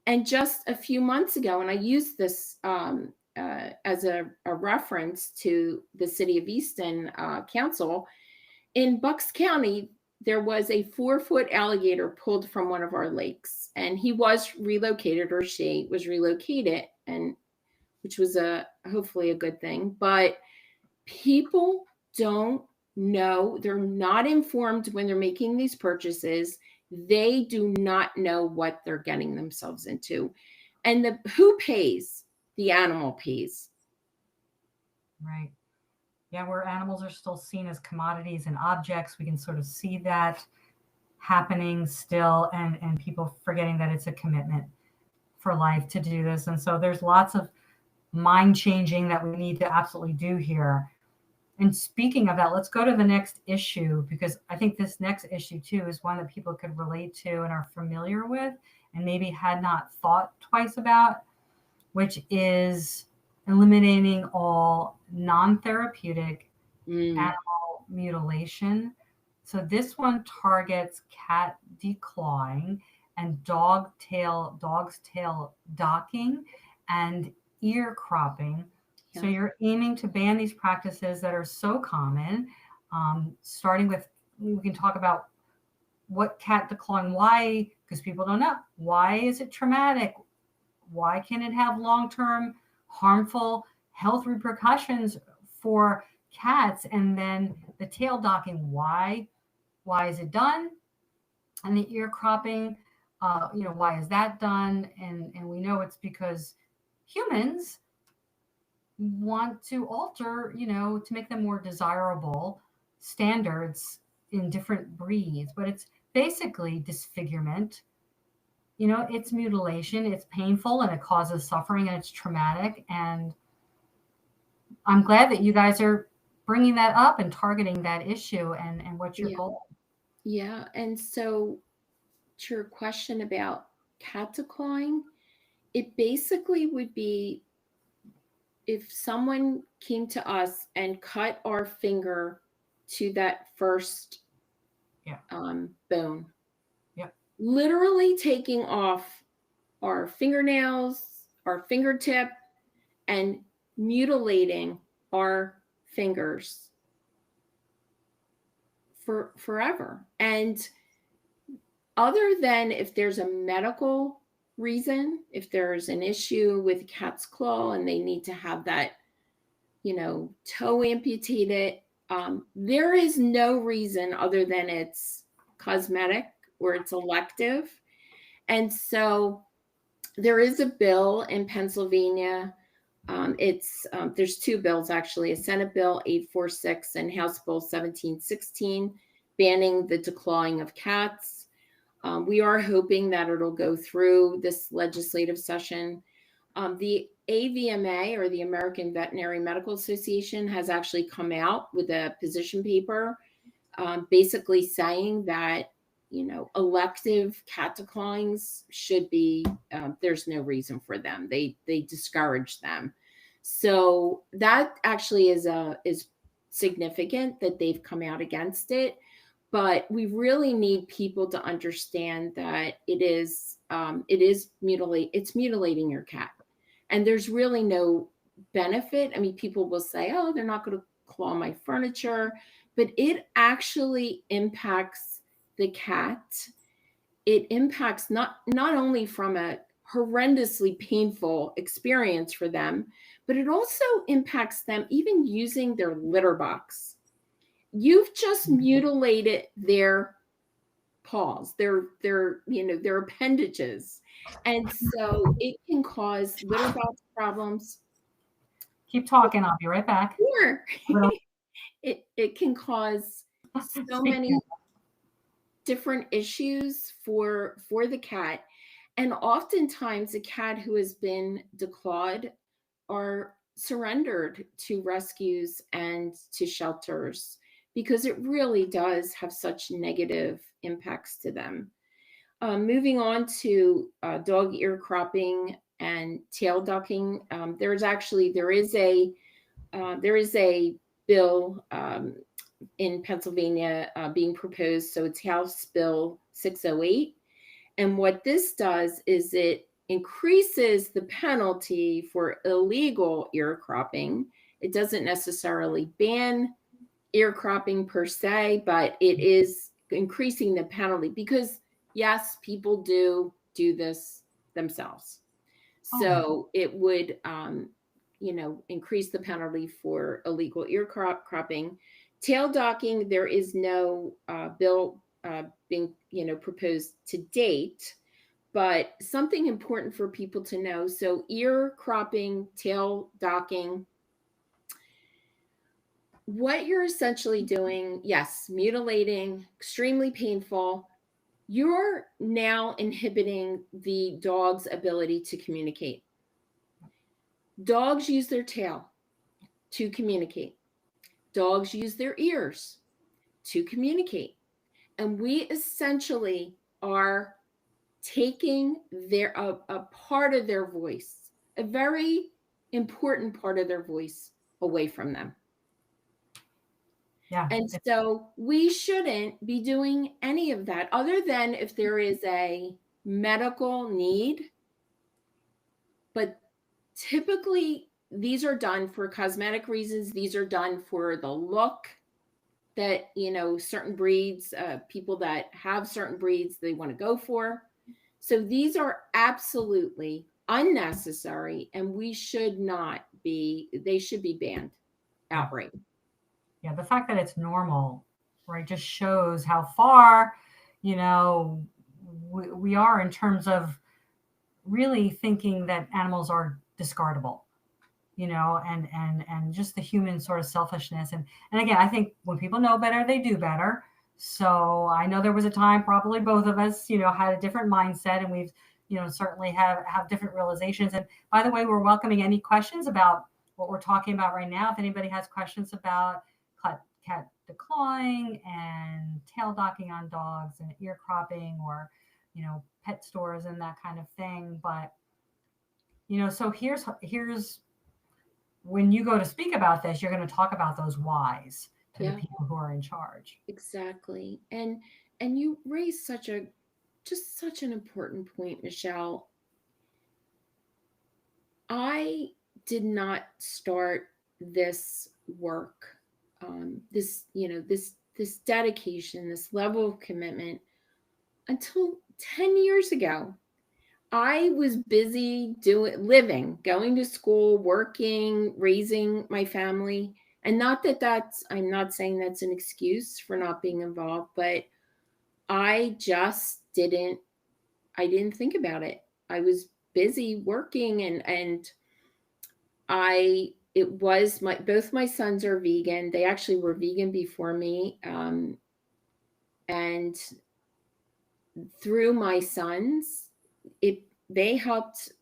And just a few months ago, and I used this as a reference to the City of Easton Council, in Bucks County, there was a 4-foot alligator pulled from one of our lakes, and he was relocated, or she was relocated, and which was hopefully a good thing. But people don't know, they're not informed when they're making these purchases. They do not know what they're getting themselves into. And who pays? The animal pays. Right. Yeah, where animals are still seen as commodities and objects, we can sort of see that happening still, and people forgetting that it's a commitment for life to do this. And so there's lots of mind changing that we need to absolutely do here. And speaking of that, let's go to the next issue, because I think this next issue too is one that people could relate to and are familiar with and maybe had not thought twice about, which is eliminating all non-therapeutic animal mutilation. So this one targets cat declawing and dog's tail docking and ear cropping. Yeah. So you're aiming to ban these practices that are so common, starting with, we can talk about what cat declawing, why, because people don't know. Why is it traumatic? Why can it have long-term harmful health repercussions for cats? And then the tail docking, why is it done? And the ear cropping, why is that done? And we know it's because humans want to alter, to make them more desirable standards in different breeds, but it's basically disfigurement. It's mutilation, it's painful, and it causes suffering, and it's traumatic. And I'm glad that you guys are bringing that up and targeting that issue, and what's your goal? Yeah. And so to your question about cat declawing, it basically would be if someone came to us and cut our finger to that first bone, literally taking off our fingernails, our fingertip, and mutilating our fingers for forever. And other than if there's a medical reason, if there's an issue with cat's claw and they need to have that, toe amputated, there is no reason other than it's cosmetic or it's elective. And so there is a bill in Pennsylvania. There's two bills, actually, a Senate Bill 846 and House Bill 1716, banning the declawing of cats. We are hoping that it'll go through this legislative session. The AVMA, or the American Veterinary Medical Association, has actually come out with a position paper basically saying that, elective cat declawings should be, there's no reason for them. They discourage them. So that actually is significant that they've come out against it. But we really need people to understand that it's mutilating your cat. And there's really no benefit. I mean, people will say, oh, they're not going to claw my furniture, but it actually impacts the cat. It impacts not only from a horrendously painful experience for them, but it also impacts them even using their litter box. You've just mutilated their paws, their appendages. And so it can cause litter box problems. Keep talking, I'll be right back. Sure. It can cause so many. different issues for the cat. And oftentimes a cat who has been declawed are surrendered to rescues and to shelters because it really does have such negative impacts to them. Moving on to dog ear cropping and tail ducking, there is a bill in Pennsylvania being proposed. So it's House Bill 608. And what this does is it increases the penalty for illegal ear cropping. It doesn't necessarily ban ear cropping per se, but it is increasing the penalty because, yes, people do this themselves. So it would, increase the penalty for illegal ear cropping. Tail docking, there is no bill being, proposed to date, but something important for people to know. So ear cropping, tail docking, what you're essentially doing, yes, mutilating, extremely painful. You're now inhibiting the dog's ability to communicate. Dogs use their tail to communicate. Dogs use their ears to communicate. And we essentially are taking a part of their voice, a very important part of their voice, away from them. Yeah. And so we shouldn't be doing any of that other than if there is a medical need. But typically, these are done for cosmetic reasons. These are done for the look that, certain breeds, people that have certain breeds, they want to go for. So these are absolutely unnecessary, and they should be banned outright. Yeah, the fact that it's normal, right, just shows how far, we are in terms of really thinking that animals are discardable, and just the human sort of selfishness. And again, I think when people know better, they do better. So I know there was a time, probably both of us, had a different mindset, and we've, certainly have different realizations. And by the way, we're welcoming any questions about what we're talking about right now. If anybody has questions about cat declawing and tail docking on dogs and ear cropping, or pet stores and that kind of thing. But so here's when you go to speak about this, you're going to talk about those whys to the people who are in charge. Exactly. And you raised such an important point, Michelle. I did not start this work, this dedication, this level of commitment until 10 years ago. I was busy living, going to school, working, raising my family. And I'm not saying that's an excuse for not being involved, but I just didn't think about it. I was busy working, and both my sons are vegan. They actually were vegan before me. And through my sons, they helped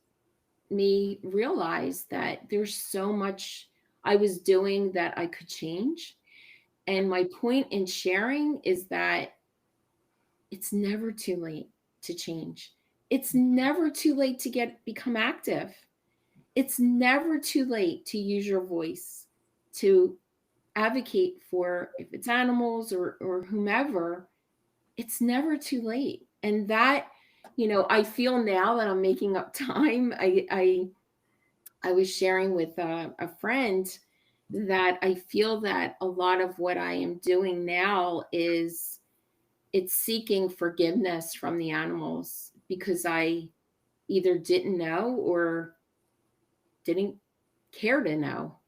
me realize that there's so much I was doing that I could change. And my point in sharing is that it's never too late to change. It's never too late to become active. It's never too late to use your voice to advocate for, if it's animals or whomever. It's never too late. And that, I feel now that I'm making up time. I was sharing with a friend that I feel that a lot of what I am doing now it's seeking forgiveness from the animals, because I either didn't know or didn't care to know.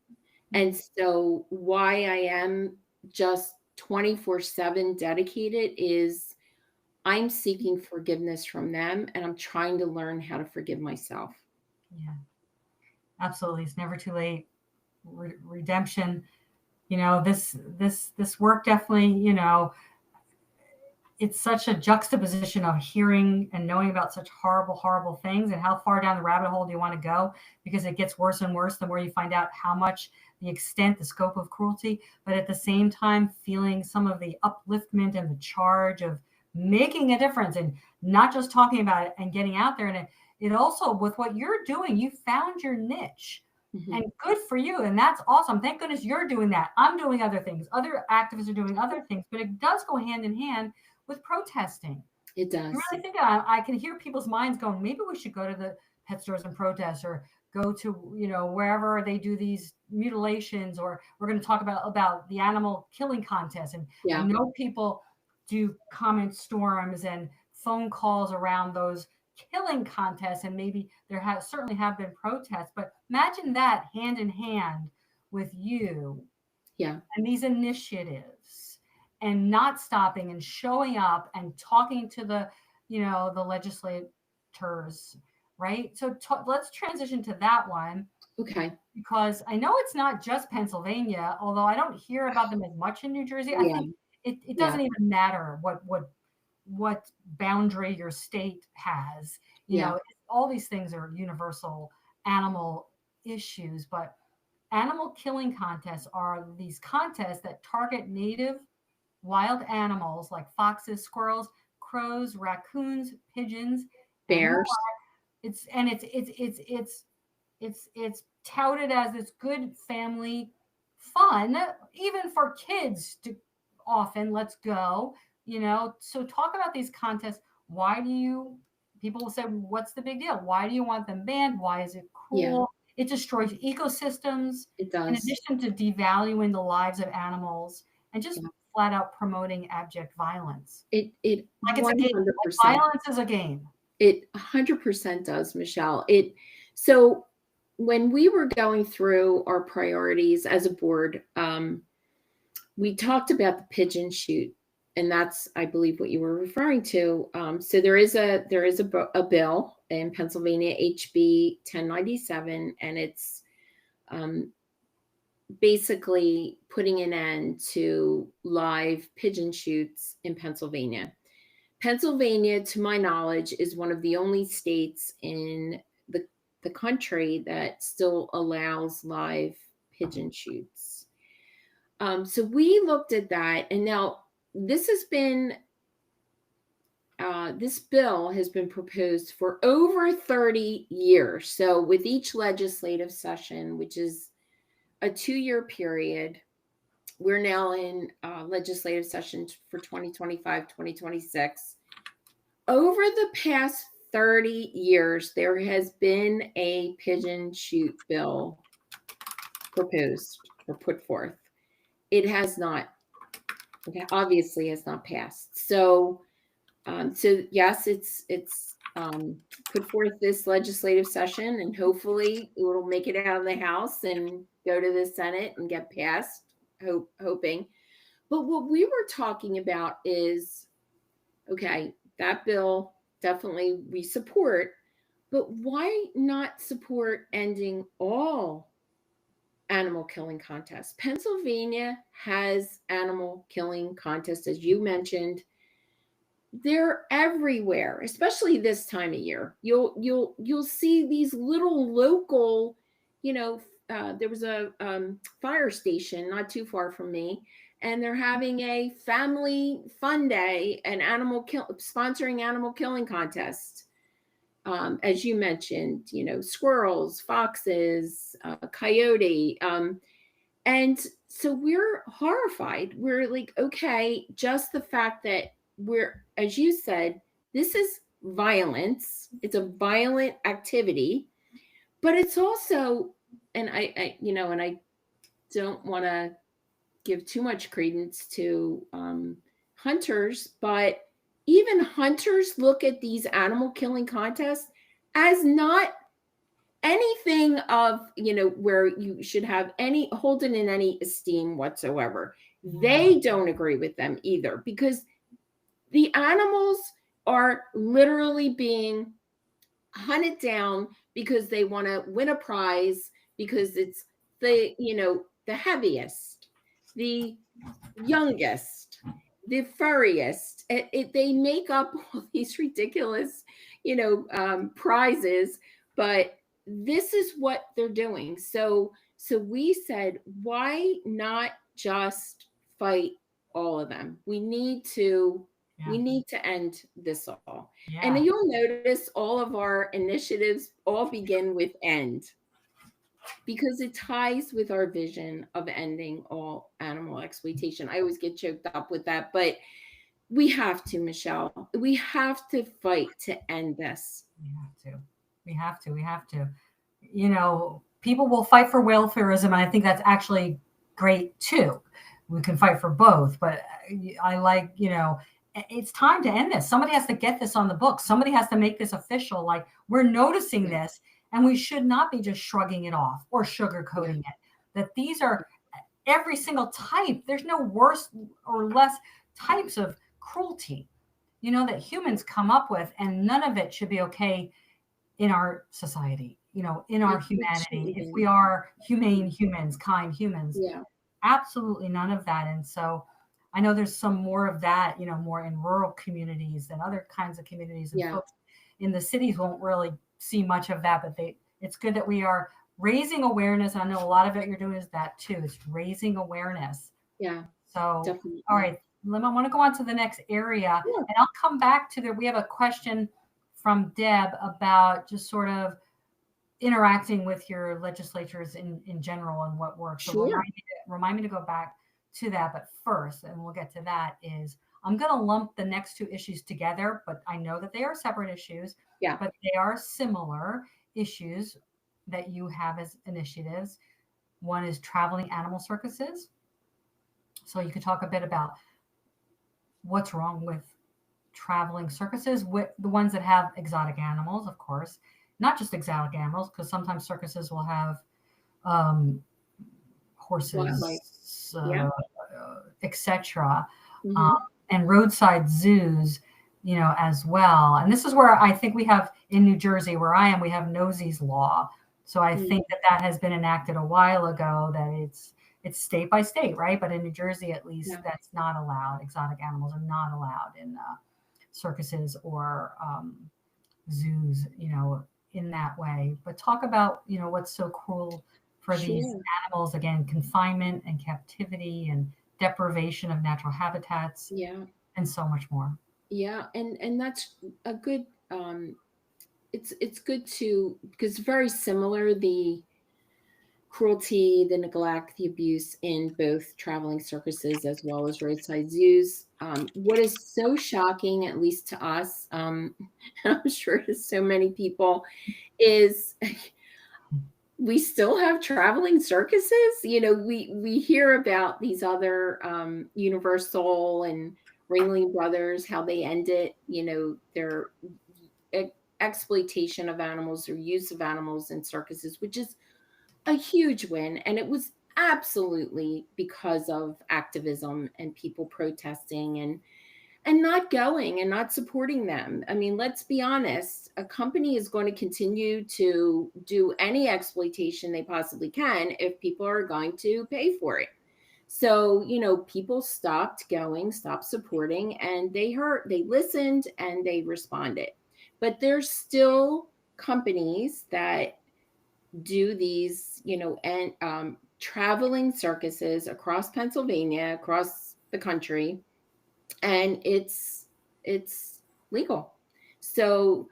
And so why I am just 24/7 dedicated is I'm seeking forgiveness from them, and I'm trying to learn how to forgive myself. Yeah, absolutely. It's never too late. Redemption, this work definitely, it's such a juxtaposition of hearing and knowing about such horrible, horrible things, and how far down the rabbit hole do you want to go, because it gets worse and worse the more you find out how much, the extent, the scope of cruelty, but at the same time feeling some of the upliftment and the charge of making a difference, and not just talking about it and getting out there. And it also, with what you're doing, you found your niche. And good for you. And that's awesome. Thank goodness you're doing that. I'm doing other things. Other activists are doing other things, but it does go hand in hand with protesting. It does. You really think I can hear people's minds going, maybe we should go to the pet stores and protest, or go to, wherever they do these mutilations, or we're going to talk about the animal killing contest. And I know people do comment storms and phone calls around those killing contests, and maybe there certainly have been protests, but imagine that hand in hand with you and these initiatives, and not stopping and showing up and talking to the legislators, right? So let's transition to that one. Okay. Because I know it's not just Pennsylvania, although I don't hear about them as much in New Jersey. I think it doesn't even matter what boundary your state has. All these things are universal animal issues, but animal killing contests are these contests that target native wild animals like foxes, squirrels, crows, raccoons, pigeons, bears. It's touted as this good family fun, even for kids to often. Let's go. So talk about these contests. People will say, what's the big deal? Why do you want them banned? Why is it cruel? It destroys ecosystems. It does. In addition to devaluing the lives of animals and just flat out promoting abject violence. It like it's 100%. A game. Like violence is a game. It 100% does, Michelle. So when we were going through our priorities as a board, we talked about the pigeon shoot, and that's, I believe, what you were referring to. So there is a bill in Pennsylvania, HB 1097, and it's basically putting an end to live pigeon shoots in Pennsylvania. Pennsylvania, to my knowledge, is one of the only states in the country that still allows live pigeon shoots. So we looked at that, and now this bill has been proposed for over 30 years. So with each legislative session, which is a 2-year period, we're now in legislative session for 2025, 2026. Over the past 30 years, there has been a pigeon shoot bill proposed or put forth. It has not, obviously has not passed. So yes, it's put forth this legislative session, and hopefully it will make it out of the House and go to the Senate and get passed, hoping. But what we were talking about is, okay, that bill definitely we support, but why not support ending all animal killing contests? Pennsylvania has animal killing contests, as you mentioned. They're everywhere, especially this time of year. You'll see these little local, there was a fire station not too far from me, and they're having a family fun day, an sponsoring animal killing contest. As you mentioned, squirrels, foxes, coyote. And so we're horrified. We're like, okay, just the fact that as you said, this is violence. It's a violent activity, but it's also, and I don't want to give too much credence to hunters, but even hunters look at these animal killing contests as not anything of, where you should hold it in any esteem whatsoever. They don't agree with them either, because the animals are literally being hunted down because they want to win a prize, because it's the heaviest, the youngest, the furriest. They make up all these ridiculous, prizes, but this is what they're doing. So we said, why not just fight all of them? We need to Yeah. we need to end this all. And Yeah. you'll notice all of our initiatives all begin with end, because it ties with our vision of ending all animal exploitation. I always get choked up with that, but we have to, Michelle. We have to fight to end this. We have to. We have to. We have to. People will fight for welfareism, and I think that's actually great too. We can fight for both, but I like, it's time to end this. Somebody has to get this on the books. Somebody has to make this official. Like, we're noticing this, and we should not be just shrugging it off or sugarcoating it. That these are every single type. There's no worse or less types of cruelty, that humans come up with, and none of it should be okay in our society, in our humanity. If we are humane humans, kind humans, absolutely none of that. And so I know there's some more of that, more in rural communities than other kinds of communities. And folks in the cities won't really see much of that, but it's good that we are raising awareness. I know a lot of it you're doing is that too. It's raising awareness. Yeah. So, definitely. All right, I want to go on to the next area, and I'll come back to we have a question from Deb about just sort of interacting with your legislatures in general and what works. Sure. So remind me to go back to that. But first, and we'll get to that, is I'm going to lump the next two issues together, but I know that they are separate issues, but they are similar issues that you have as initiatives. One is traveling animal circuses. So you could talk a bit about what's wrong with traveling circuses, with the ones that have exotic animals, of course, not just exotic animals, because sometimes circuses will have horses, etc., and roadside zoos, as well. And this is where I think we have in New Jersey, where I am, we have Nosey's Law. So I think that has been enacted a while ago. That it's state by state, right? But in New Jersey, at least, that's not allowed. Exotic animals are not allowed in circuses or zoos, in that way. But talk about, what's so cruel for these animals, again, confinement and captivity and deprivation of natural habitats, and so much more. Yeah, and that's a good it's good to, because very similar, the cruelty, the neglect, the abuse in both traveling circuses as well as roadside zoos. What is so shocking, at least to us, I'm sure to so many people, is we still have traveling circuses. We hear about these other Universal and Ringling Brothers, how they ended, their exploitation of animals or use of animals in circuses, which is a huge win. And it was absolutely because of activism and people protesting and not going and not supporting them. I mean, let's be honest, a company is going to continue to do any exploitation they possibly can if people are going to pay for it. So, people stopped going, stopped supporting, and they listened and they responded. But there's still companies that do these, and traveling circuses across Pennsylvania, across the country, and it's legal. So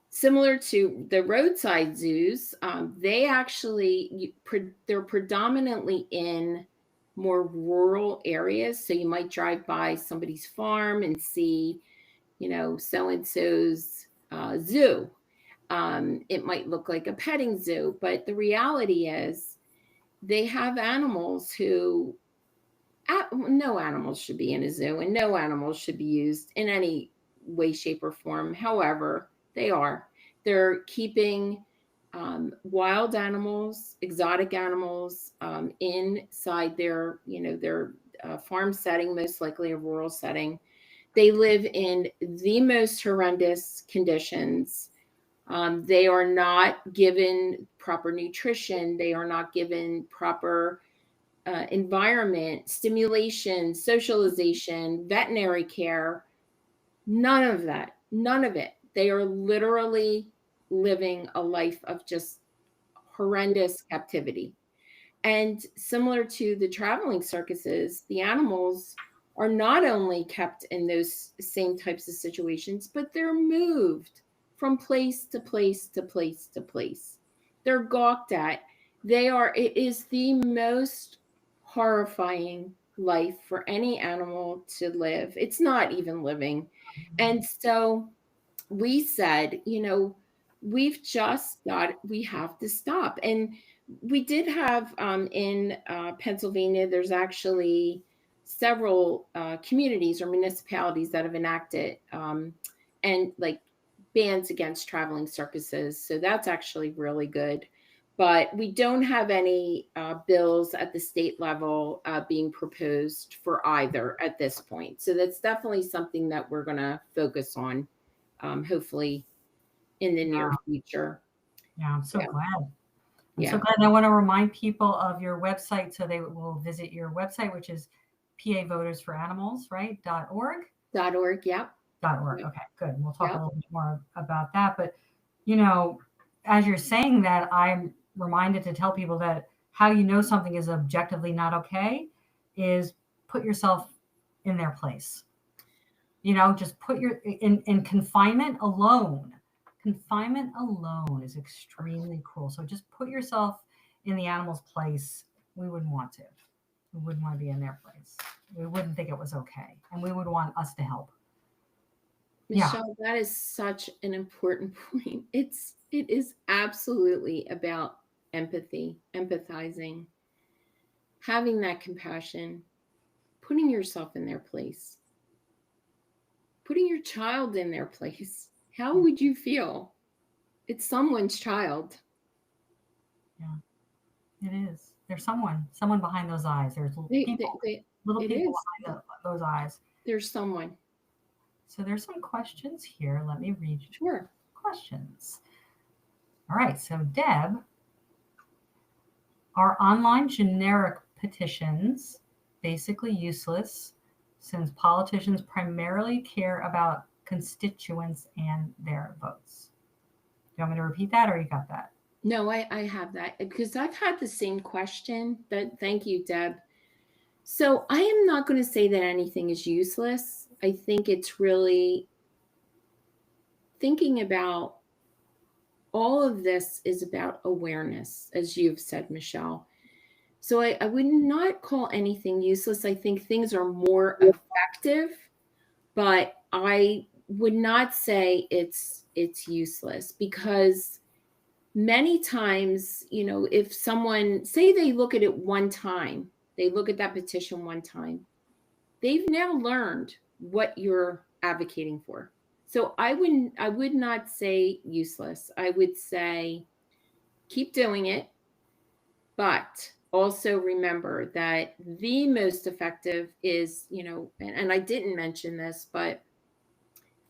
similar to the roadside zoos, they actually they're predominantly in more rural areas. So you might drive by somebody's farm and see, so and so's zoo. It might look like a petting zoo, but the reality is they have animals who no animals should be in a zoo, and no animals should be used in any way, shape, or form. However, they're keeping wild animals, exotic animals inside their farm setting, most likely a rural setting. They live in the most horrendous conditions. They are not given proper nutrition. They are not given proper environment, stimulation, socialization, veterinary care, none of that, none of it. They are literally living a life of just horrendous captivity. And similar to the traveling circuses, the animals are not only kept in those same types of situations, but they're moved from place to place to place to place. They're gawked at. It is the most horrifying life for any animal to live. It's not even living. And so we said, we have to stop. And we did have in Pennsylvania, there's actually several communities or municipalities that have enacted and like bans against traveling circuses. So that's actually really good. But we don't have any bills at the state level being proposed for either at this point. So that's definitely something that we're going to focus on, hopefully in the near future. Yeah, I'm so glad. Yeah. So glad. I want to remind people of your website so they will visit your website, which is PA Voters for Animals, right? .org? .org, yeah. .org. Okay, good. We'll talk a little bit more about that. But, as you're saying that, I'm reminded to tell people that how you know something is objectively not okay is put yourself in their place. Just put in confinement alone. Confinement alone is extremely cruel. So just put yourself in the animal's place. We wouldn't want to. We wouldn't want to be in their place. We wouldn't think it was okay. And we would want us to help. Michelle, that is such an important point. It is absolutely about empathy, empathizing, having that compassion, putting yourself in their place, putting your child in their place. How would you feel? It's someone's child. Yeah, it is. There's someone behind those eyes. There's little people behind those eyes. There's someone. So there's some questions here. Let me read Sure. Questions. All right. So Deb, are online generic petitions basically useless since politicians primarily care about constituents and their votes? Do you want me to repeat that or you got that? No, I have that because I've had the same question. Thank you, Deb. So I am not going to say that anything is useless. I think it's really thinking about all of this is about awareness, as you've said, Michelle. So I would not call anything useless. I think things are more effective, but I would not say it's useless because many times, if someone, say they look at it one time, they look at that petition one time, they've now learned what you're advocating for. So I would not say useless. I would say keep doing it, but also remember that the most effective is, and I didn't mention this, but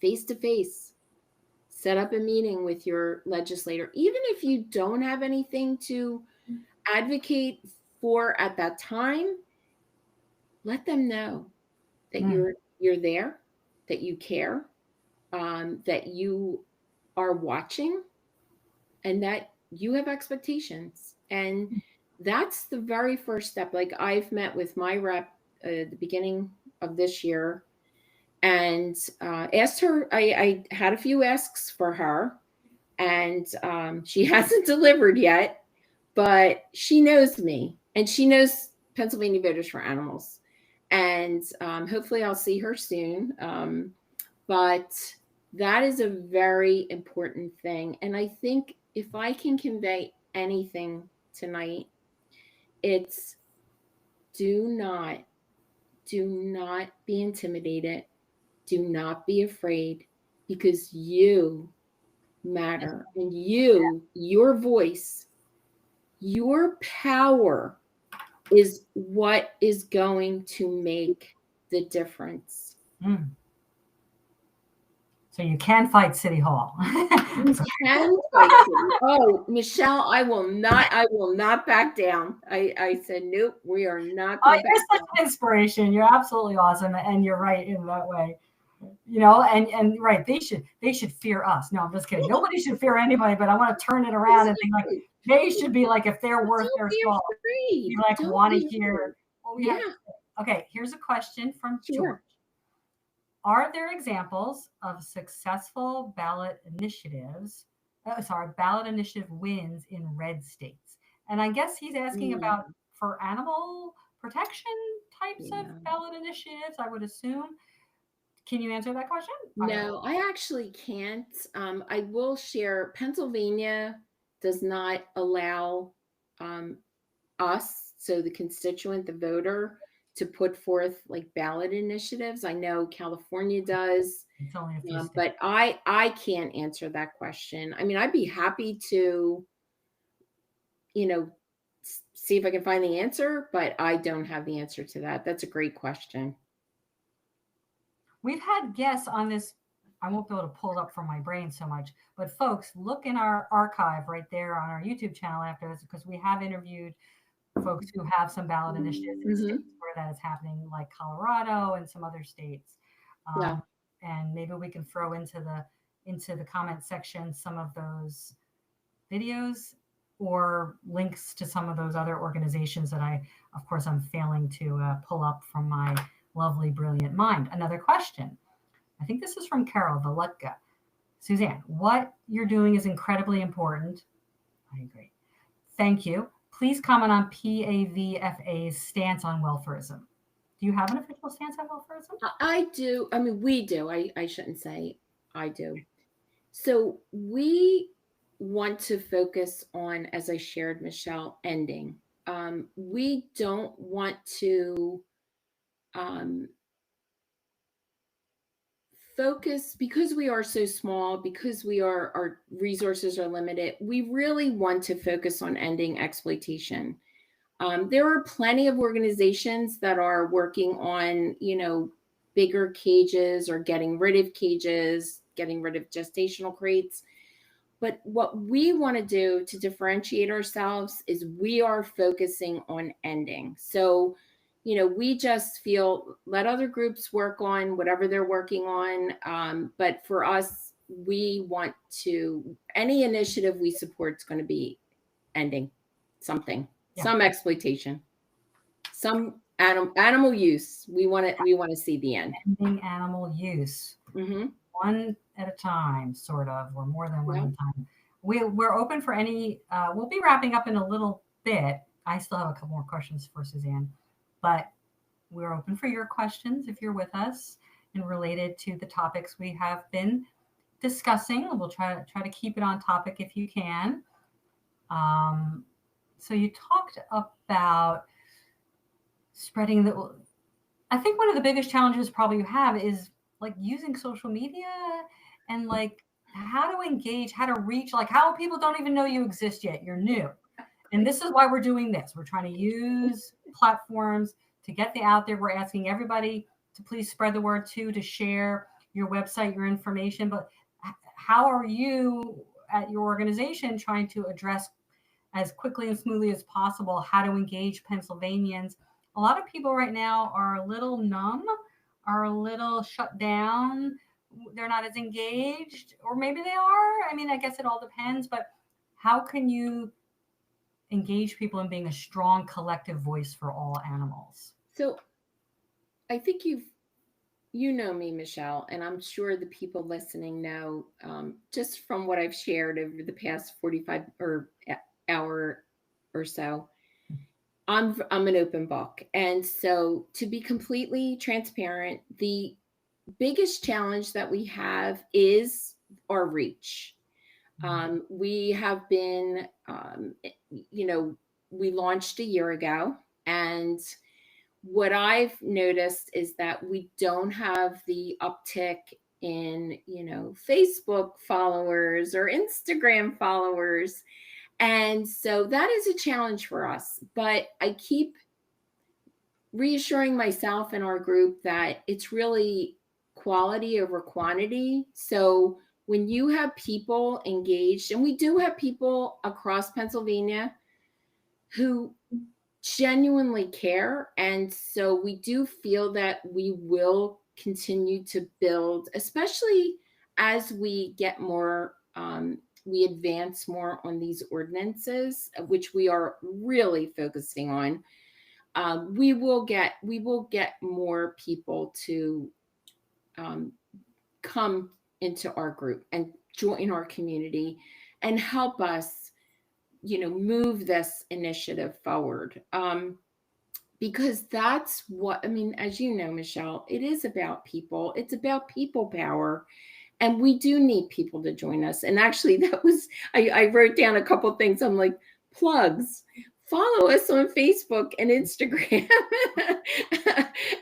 face-to-face. Set up a meeting with your legislator. Even if you don't have anything to advocate for at that time, let them know that you're there, that you care, that you are watching, and that you have expectations. And that's the very first step. Like I've met with my rep at the beginning of this year and asked her, I had a few asks for her, and she hasn't delivered yet, but she knows me and she knows Pennsylvania Voters for Animals. And hopefully I'll see her soon. But that is a very important thing. And I think if I can convey anything tonight, it's do not be intimidated. Do not be afraid, because you matter, and your voice, your power is what is going to make the difference. So you can fight City Hall. You can fight City. Oh, Michelle, I will not back down. I said, nope, we are not Oh, going to back you're such down. an inspiration. You're absolutely awesome, and you're right in that way. You know, and right, they should fear us. No, I'm just kidding. Nobody should fear anybody, but I want to turn it around and be like, Exactly. they should be like, if they're But worth don't their be salt, afraid. you like Don't want to be afraid. hear what we have Yeah, to say. Okay, here's a question from George. sure. Are there examples of successful ballot initiatives? Ballot initiative wins in red states. And I guess he's asking No, about for animal protection types of yeah. ballot initiatives, I would assume. Can you answer that question? No, I actually can't. I will share. Pennsylvania does not allow um, us, so the constituent, the voter, to put forth like ballot initiatives. I know California does, It's only a few states. but I can't answer that question. I mean, I'd be happy to, you know, see if I can find the answer, but I don't have the answer to that. That's a great question. We've had guests on this. I won't be able to pull it up from my brain so much, but folks, look in our archive right there on our YouTube channel after this, because we have interviewed folks who have some ballot initiatives in Mm-hmm. states where that is happening, like Colorado and some other states. Yeah. And maybe we can throw into the comment section some of those videos or links to some of those other organizations that of course, I'm failing to pull up from my lovely, brilliant mind. Another question. I think this is from Carol Valutka. Suzanne, what you're doing is incredibly important. I agree. Thank you. Please comment on PAVFA's stance on welfarism. Do you have an official stance on welfarism? I do. I mean, we do. I shouldn't say I do. So we want to focus on, as I shared, Michelle, ending. We don't want to um, focus, because we are so small, because our resources are limited. We really want to focus on ending exploitation. There are plenty of organizations that are working on, bigger cages or getting rid of cages, getting rid of gestational crates. But what we want to do to differentiate ourselves is we are focusing on ending. So, we just feel let other groups work on whatever they're working on. But for us, we want to, any initiative we support is going to be ending something, some exploitation, some animal use. We want to see the end. Ending animal use. Mm-hmm. One at a time, sort of, or more than one at a time. We're open for any, we'll be wrapping up in a little bit. I still have a couple more questions for Suzanne, but we're open for your questions if you're with us and related to the topics we have been discussing. We'll try to keep it on topic if you can. So you talked about spreading I think one of the biggest challenges probably you have is like using social media and like how to engage, how to reach, like how people don't even know you exist yet. You're new. And this is why we're doing this. We're trying to use platforms to get the out there. We're asking everybody to please spread the word too, to share your website, your information. But how are you at your organization trying to address as quickly and smoothly as possible how to engage Pennsylvanians? A lot of people right now are a little numb, are a little shut down. They're not as engaged, or maybe they are. I mean, I guess it all depends, but how can you engage people in being a strong collective voice for all animals? So I think you know me, Michelle, and I'm sure the people listening know, just from what I've shared over the past 45 or hour or so, I'm an open book. And so, to be completely transparent, the biggest challenge that we have is our reach. We have been, we launched a year ago, and what I've noticed is that we don't have the uptick in, Facebook followers or Instagram followers. And so that is a challenge for us. But I keep reassuring myself and our group that it's really quality over quantity. So when you have people engaged, and we do have people across Pennsylvania who genuinely care. And so we do feel that we will continue to build, especially as we get more, we advance more on these ordinances, which we are really focusing on. We will get more people to come into our group and join our community and help us, move this initiative forward. Because that's what, I mean, as you know, Michelle, it is about people. It's about people power. And we do need people to join us. And actually, that was, I wrote down a couple of things. I'm like, plugs. Follow us on Facebook and Instagram.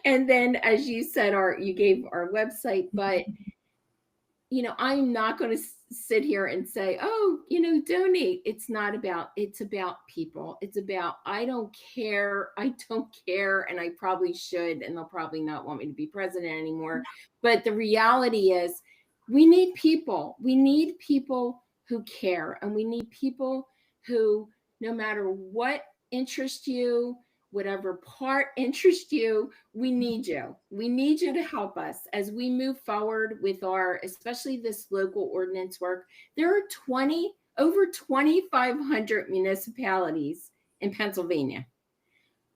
And then, as you said, you gave our website, but I'm not going to sit here and say, oh, donate. It's about people. It's about, I don't care. And I probably should, and they'll probably not want me to be president anymore. But the reality is we need people. We need people who care, and we need people who, no matter what interests you, whatever part interests you, we need you. We need you to help us as we move forward with especially this local ordinance work. There are over 2,500 municipalities in Pennsylvania.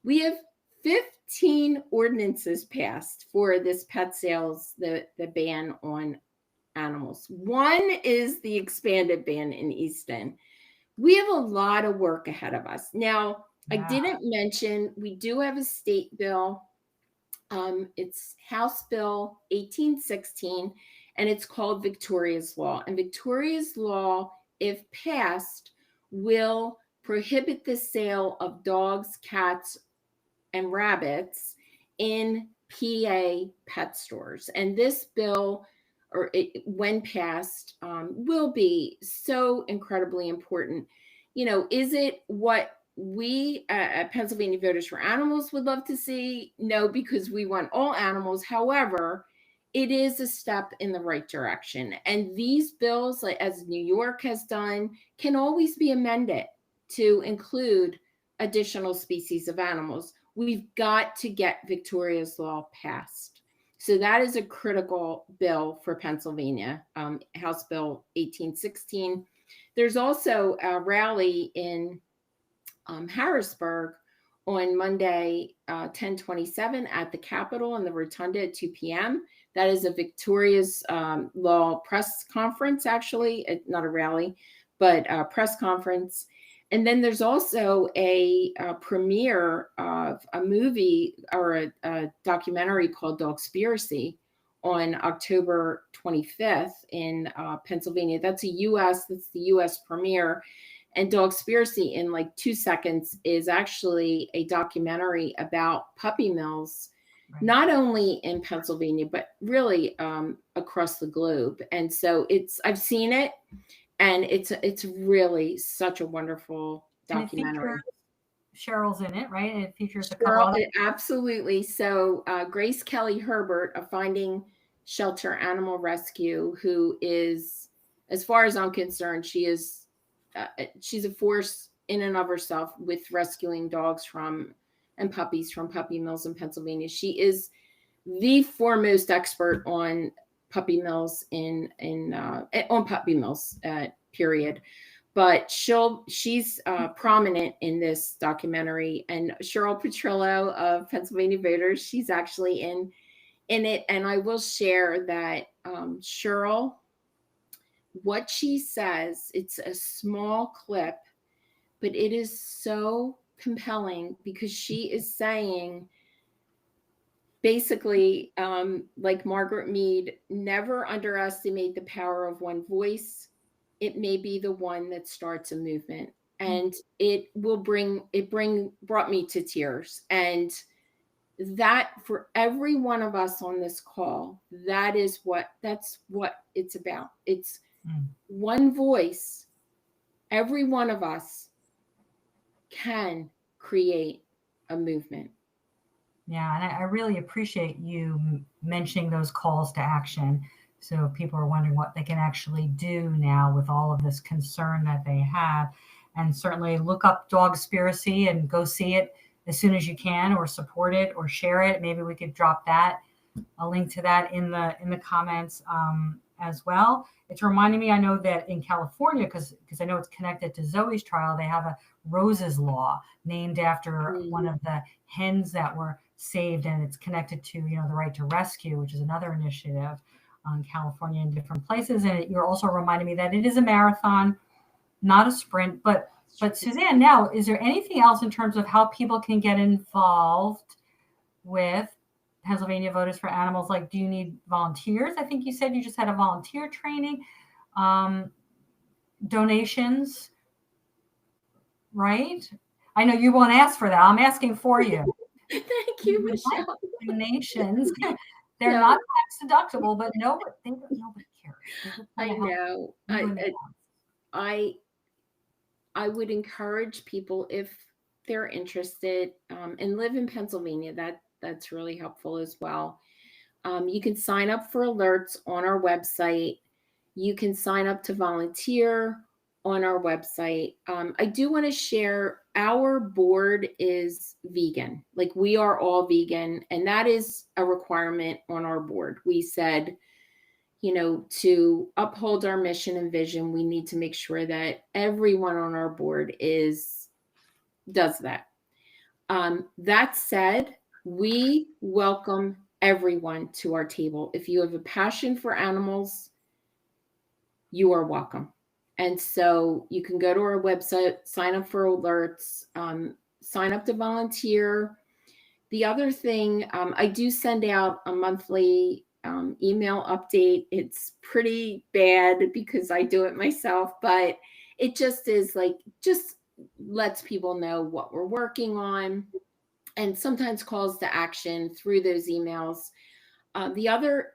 We have 15 ordinances passed for this pet sales, the ban on animals. One is the expanded ban in Easton. We have a lot of work ahead of us. Now, I didn't mention, we do have a state bill. It's House Bill 1816, and it's called Victoria's Law. And Victoria's Law, if passed, will prohibit the sale of dogs, cats, and rabbits in PA pet stores. And this bill, when passed, will be so incredibly important. Is it what we Pennsylvania Voters for Animals would love to see? No, because we want all animals. However, it is a step in the right direction. And these bills, as New York has done, can always be amended to include additional species of animals. We've got to get Victoria's Law passed. So that is a critical bill for Pennsylvania, House Bill 1816. There's also a rally in Harrisburg on Monday, 10/27 at the Capitol in the Rotunda at 2 p.m. That is a Victoria's Law press conference, actually, not a rally, but a press conference. And then there's also a premiere of a movie or a documentary called Dogspiracy on October 25th in Pennsylvania. That's the U.S. premiere. And Dogspiracy, in like 2 seconds, is actually a documentary about puppy mills, right, not only in Pennsylvania, but really across the globe. And so I've seen it, and it's really such a wonderful documentary. Cheryl's in it, right? And it features Cheryl, absolutely. So Grace Kelly Herbert of Finding Shelter Animal Rescue, who is, as far as I'm concerned, she's a force in and of herself with rescuing dogs and puppies from puppy mills in Pennsylvania. She is the foremost expert on puppy mills on puppy mills, period. But she's prominent in this documentary. And Cheryl Petrillo of Pennsylvania Voters, she's actually in it. And I will share that Cheryl, what she says, it's a small clip, but it is so compelling because she is saying, basically, like Margaret Mead, never underestimate the power of one voice. It may be the one that starts a movement, and it brought me to tears. And that, for every one of us on this call, that's what it's about. It's one voice. Every one of us can create a movement. Yeah, and I really appreciate you mentioning those calls to action. So if people are wondering what they can actually do now with all of this concern that they have. And certainly look up Dogspiracy and go see it as soon as you can, or support it or share it. Maybe we could drop that, a link to that in the comments as well. It's reminding me, I know that in California, because I know it's connected to Zoe's trial, they have a Rose's Law named after one of the hens that were saved, and it's connected to, you know, the right to rescue, which is another initiative on California in different places. And you're also reminding me that it is a marathon, not a sprint. But Suzanne, now, is there anything else in terms of how people can get involved with Pennsylvania Voters for Animals? Like, do you need volunteers? I think you said you just had a volunteer training. Donations, right? I know you won't ask for that. I'm asking for you. Thank you, Michelle. Donations. They're No. not tax deductible, but nobody cares. I know. I would encourage people, if they're interested and live in Pennsylvania, that's really helpful as well. You can sign up for alerts on our website. You can sign up to volunteer on our website. I do want to share, our board is vegan. Like, we are all vegan, and that is a requirement on our board. We said, you know, to uphold our mission and vision, we need to make sure that everyone on our board does that. That said, we welcome everyone to our table. If you have a passion for animals, you are welcome. And so you can go to our website, sign up for alerts, sign up to volunteer. The other thing, I do send out a monthly email update. It's pretty bad because I do it myself, but it just is like, just lets people know what we're working on, and sometimes calls to action through those emails. The other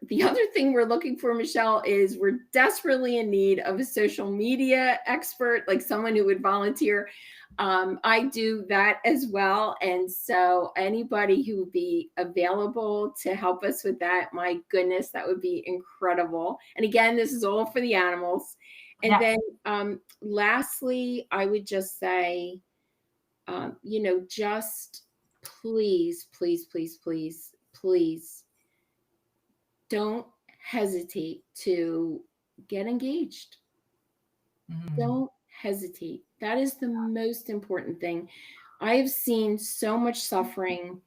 thing we're looking for, Michelle, is we're desperately in need of a social media expert, like someone who would volunteer. I do that as well. And so anybody who would be available to help us with that, my goodness, that would be incredible. And again, this is all for the animals. And then lastly, I would just say, you know, just please, please, please, please, please don't hesitate to get engaged. Don't hesitate. That is the most important thing. I have seen so much suffering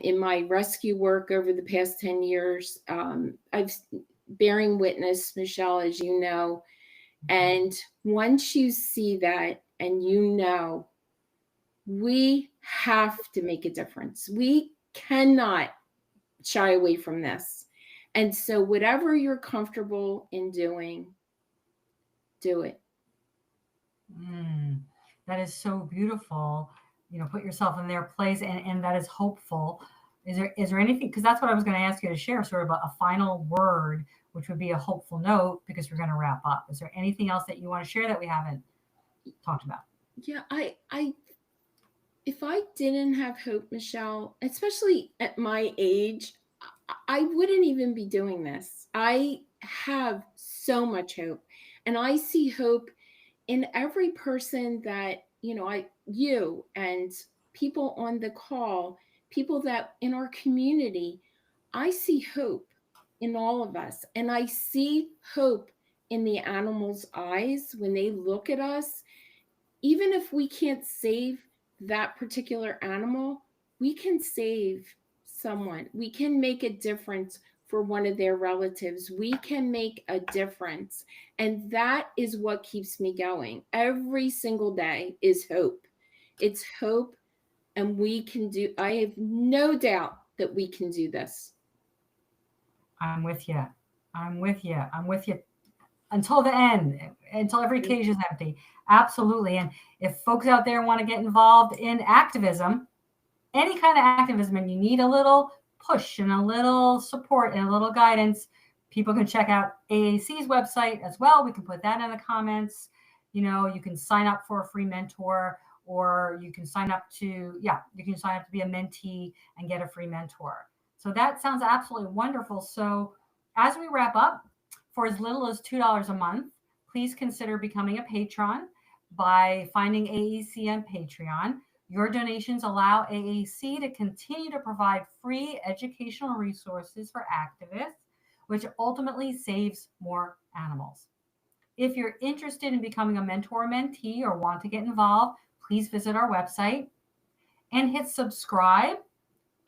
in my rescue work over the past 10 years. I've bearing witness, Michelle, as you know. And once you see that, and you know, we have to make a difference. We cannot shy away from this. And so whatever you're comfortable in doing, do it. That is so beautiful. You know, put yourself in their place, and that is hopeful. Is there anything, because that's what I was going to ask you to share, sort of a final word, which would be a hopeful note, because we're going to wrap up. Is there anything else that you want to share that we haven't talked about? Yeah, if I didn't have hope, Michelle, especially at my age, I wouldn't even be doing this. I have so much hope, and I see hope in every person that, you know, you and people on the call, people that in our community. I see hope in all of us, and I see hope in the animals' eyes when they look at us. Even if we can't save that particular animal, we can save someone. We can make a difference for one of their relatives. We can make a difference. And that is what keeps me going. Every single day is hope. It's hope. And we can do, I have no doubt that we can do this. I'm with you. I'm with you. I'm with you until the end, until every cage is empty. Absolutely. And if folks out there want to get involved in activism, any kind of activism, and you need a little push and a little support and a little guidance, people can check out AAC's website as well. We can put that in the comments. You know, you can sign up for a free mentor, or you can sign up to, you can sign up to be a mentee and get a free mentor. So that sounds absolutely wonderful. So as we wrap up, for as little as $2 a month, please consider becoming a patron by finding AAC on Patreon. Your donations allow AAC to continue to provide free educational resources for activists, which ultimately saves more animals. If you're interested in becoming a mentor or mentee or want to get involved, please visit our website and hit subscribe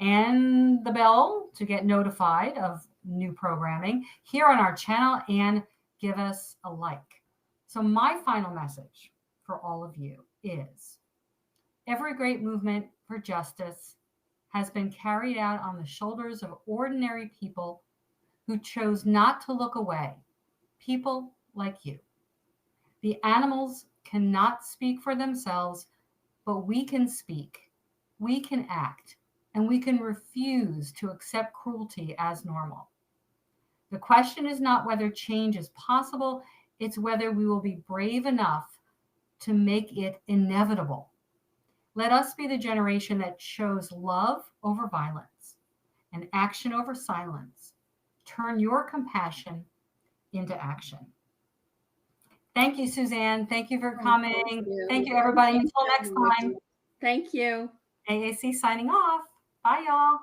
and the bell to get notified of new programming here on our channel, and give us a like. So my final message for all of you is, every great movement for justice has been carried out on the shoulders of ordinary people who chose not to look away, people like you. The animals cannot speak for themselves, but we can speak, we can act, and we can refuse to accept cruelty as normal. The question is not whether change is possible, it's whether we will be brave enough to make it inevitable. Let us be the generation that chose love over violence and action over silence. Turn your compassion into action. Thank you, Suzanne. Thank you for coming. Thank you, everybody. Until next time. Thank you. AAC signing off. Bye, y'all.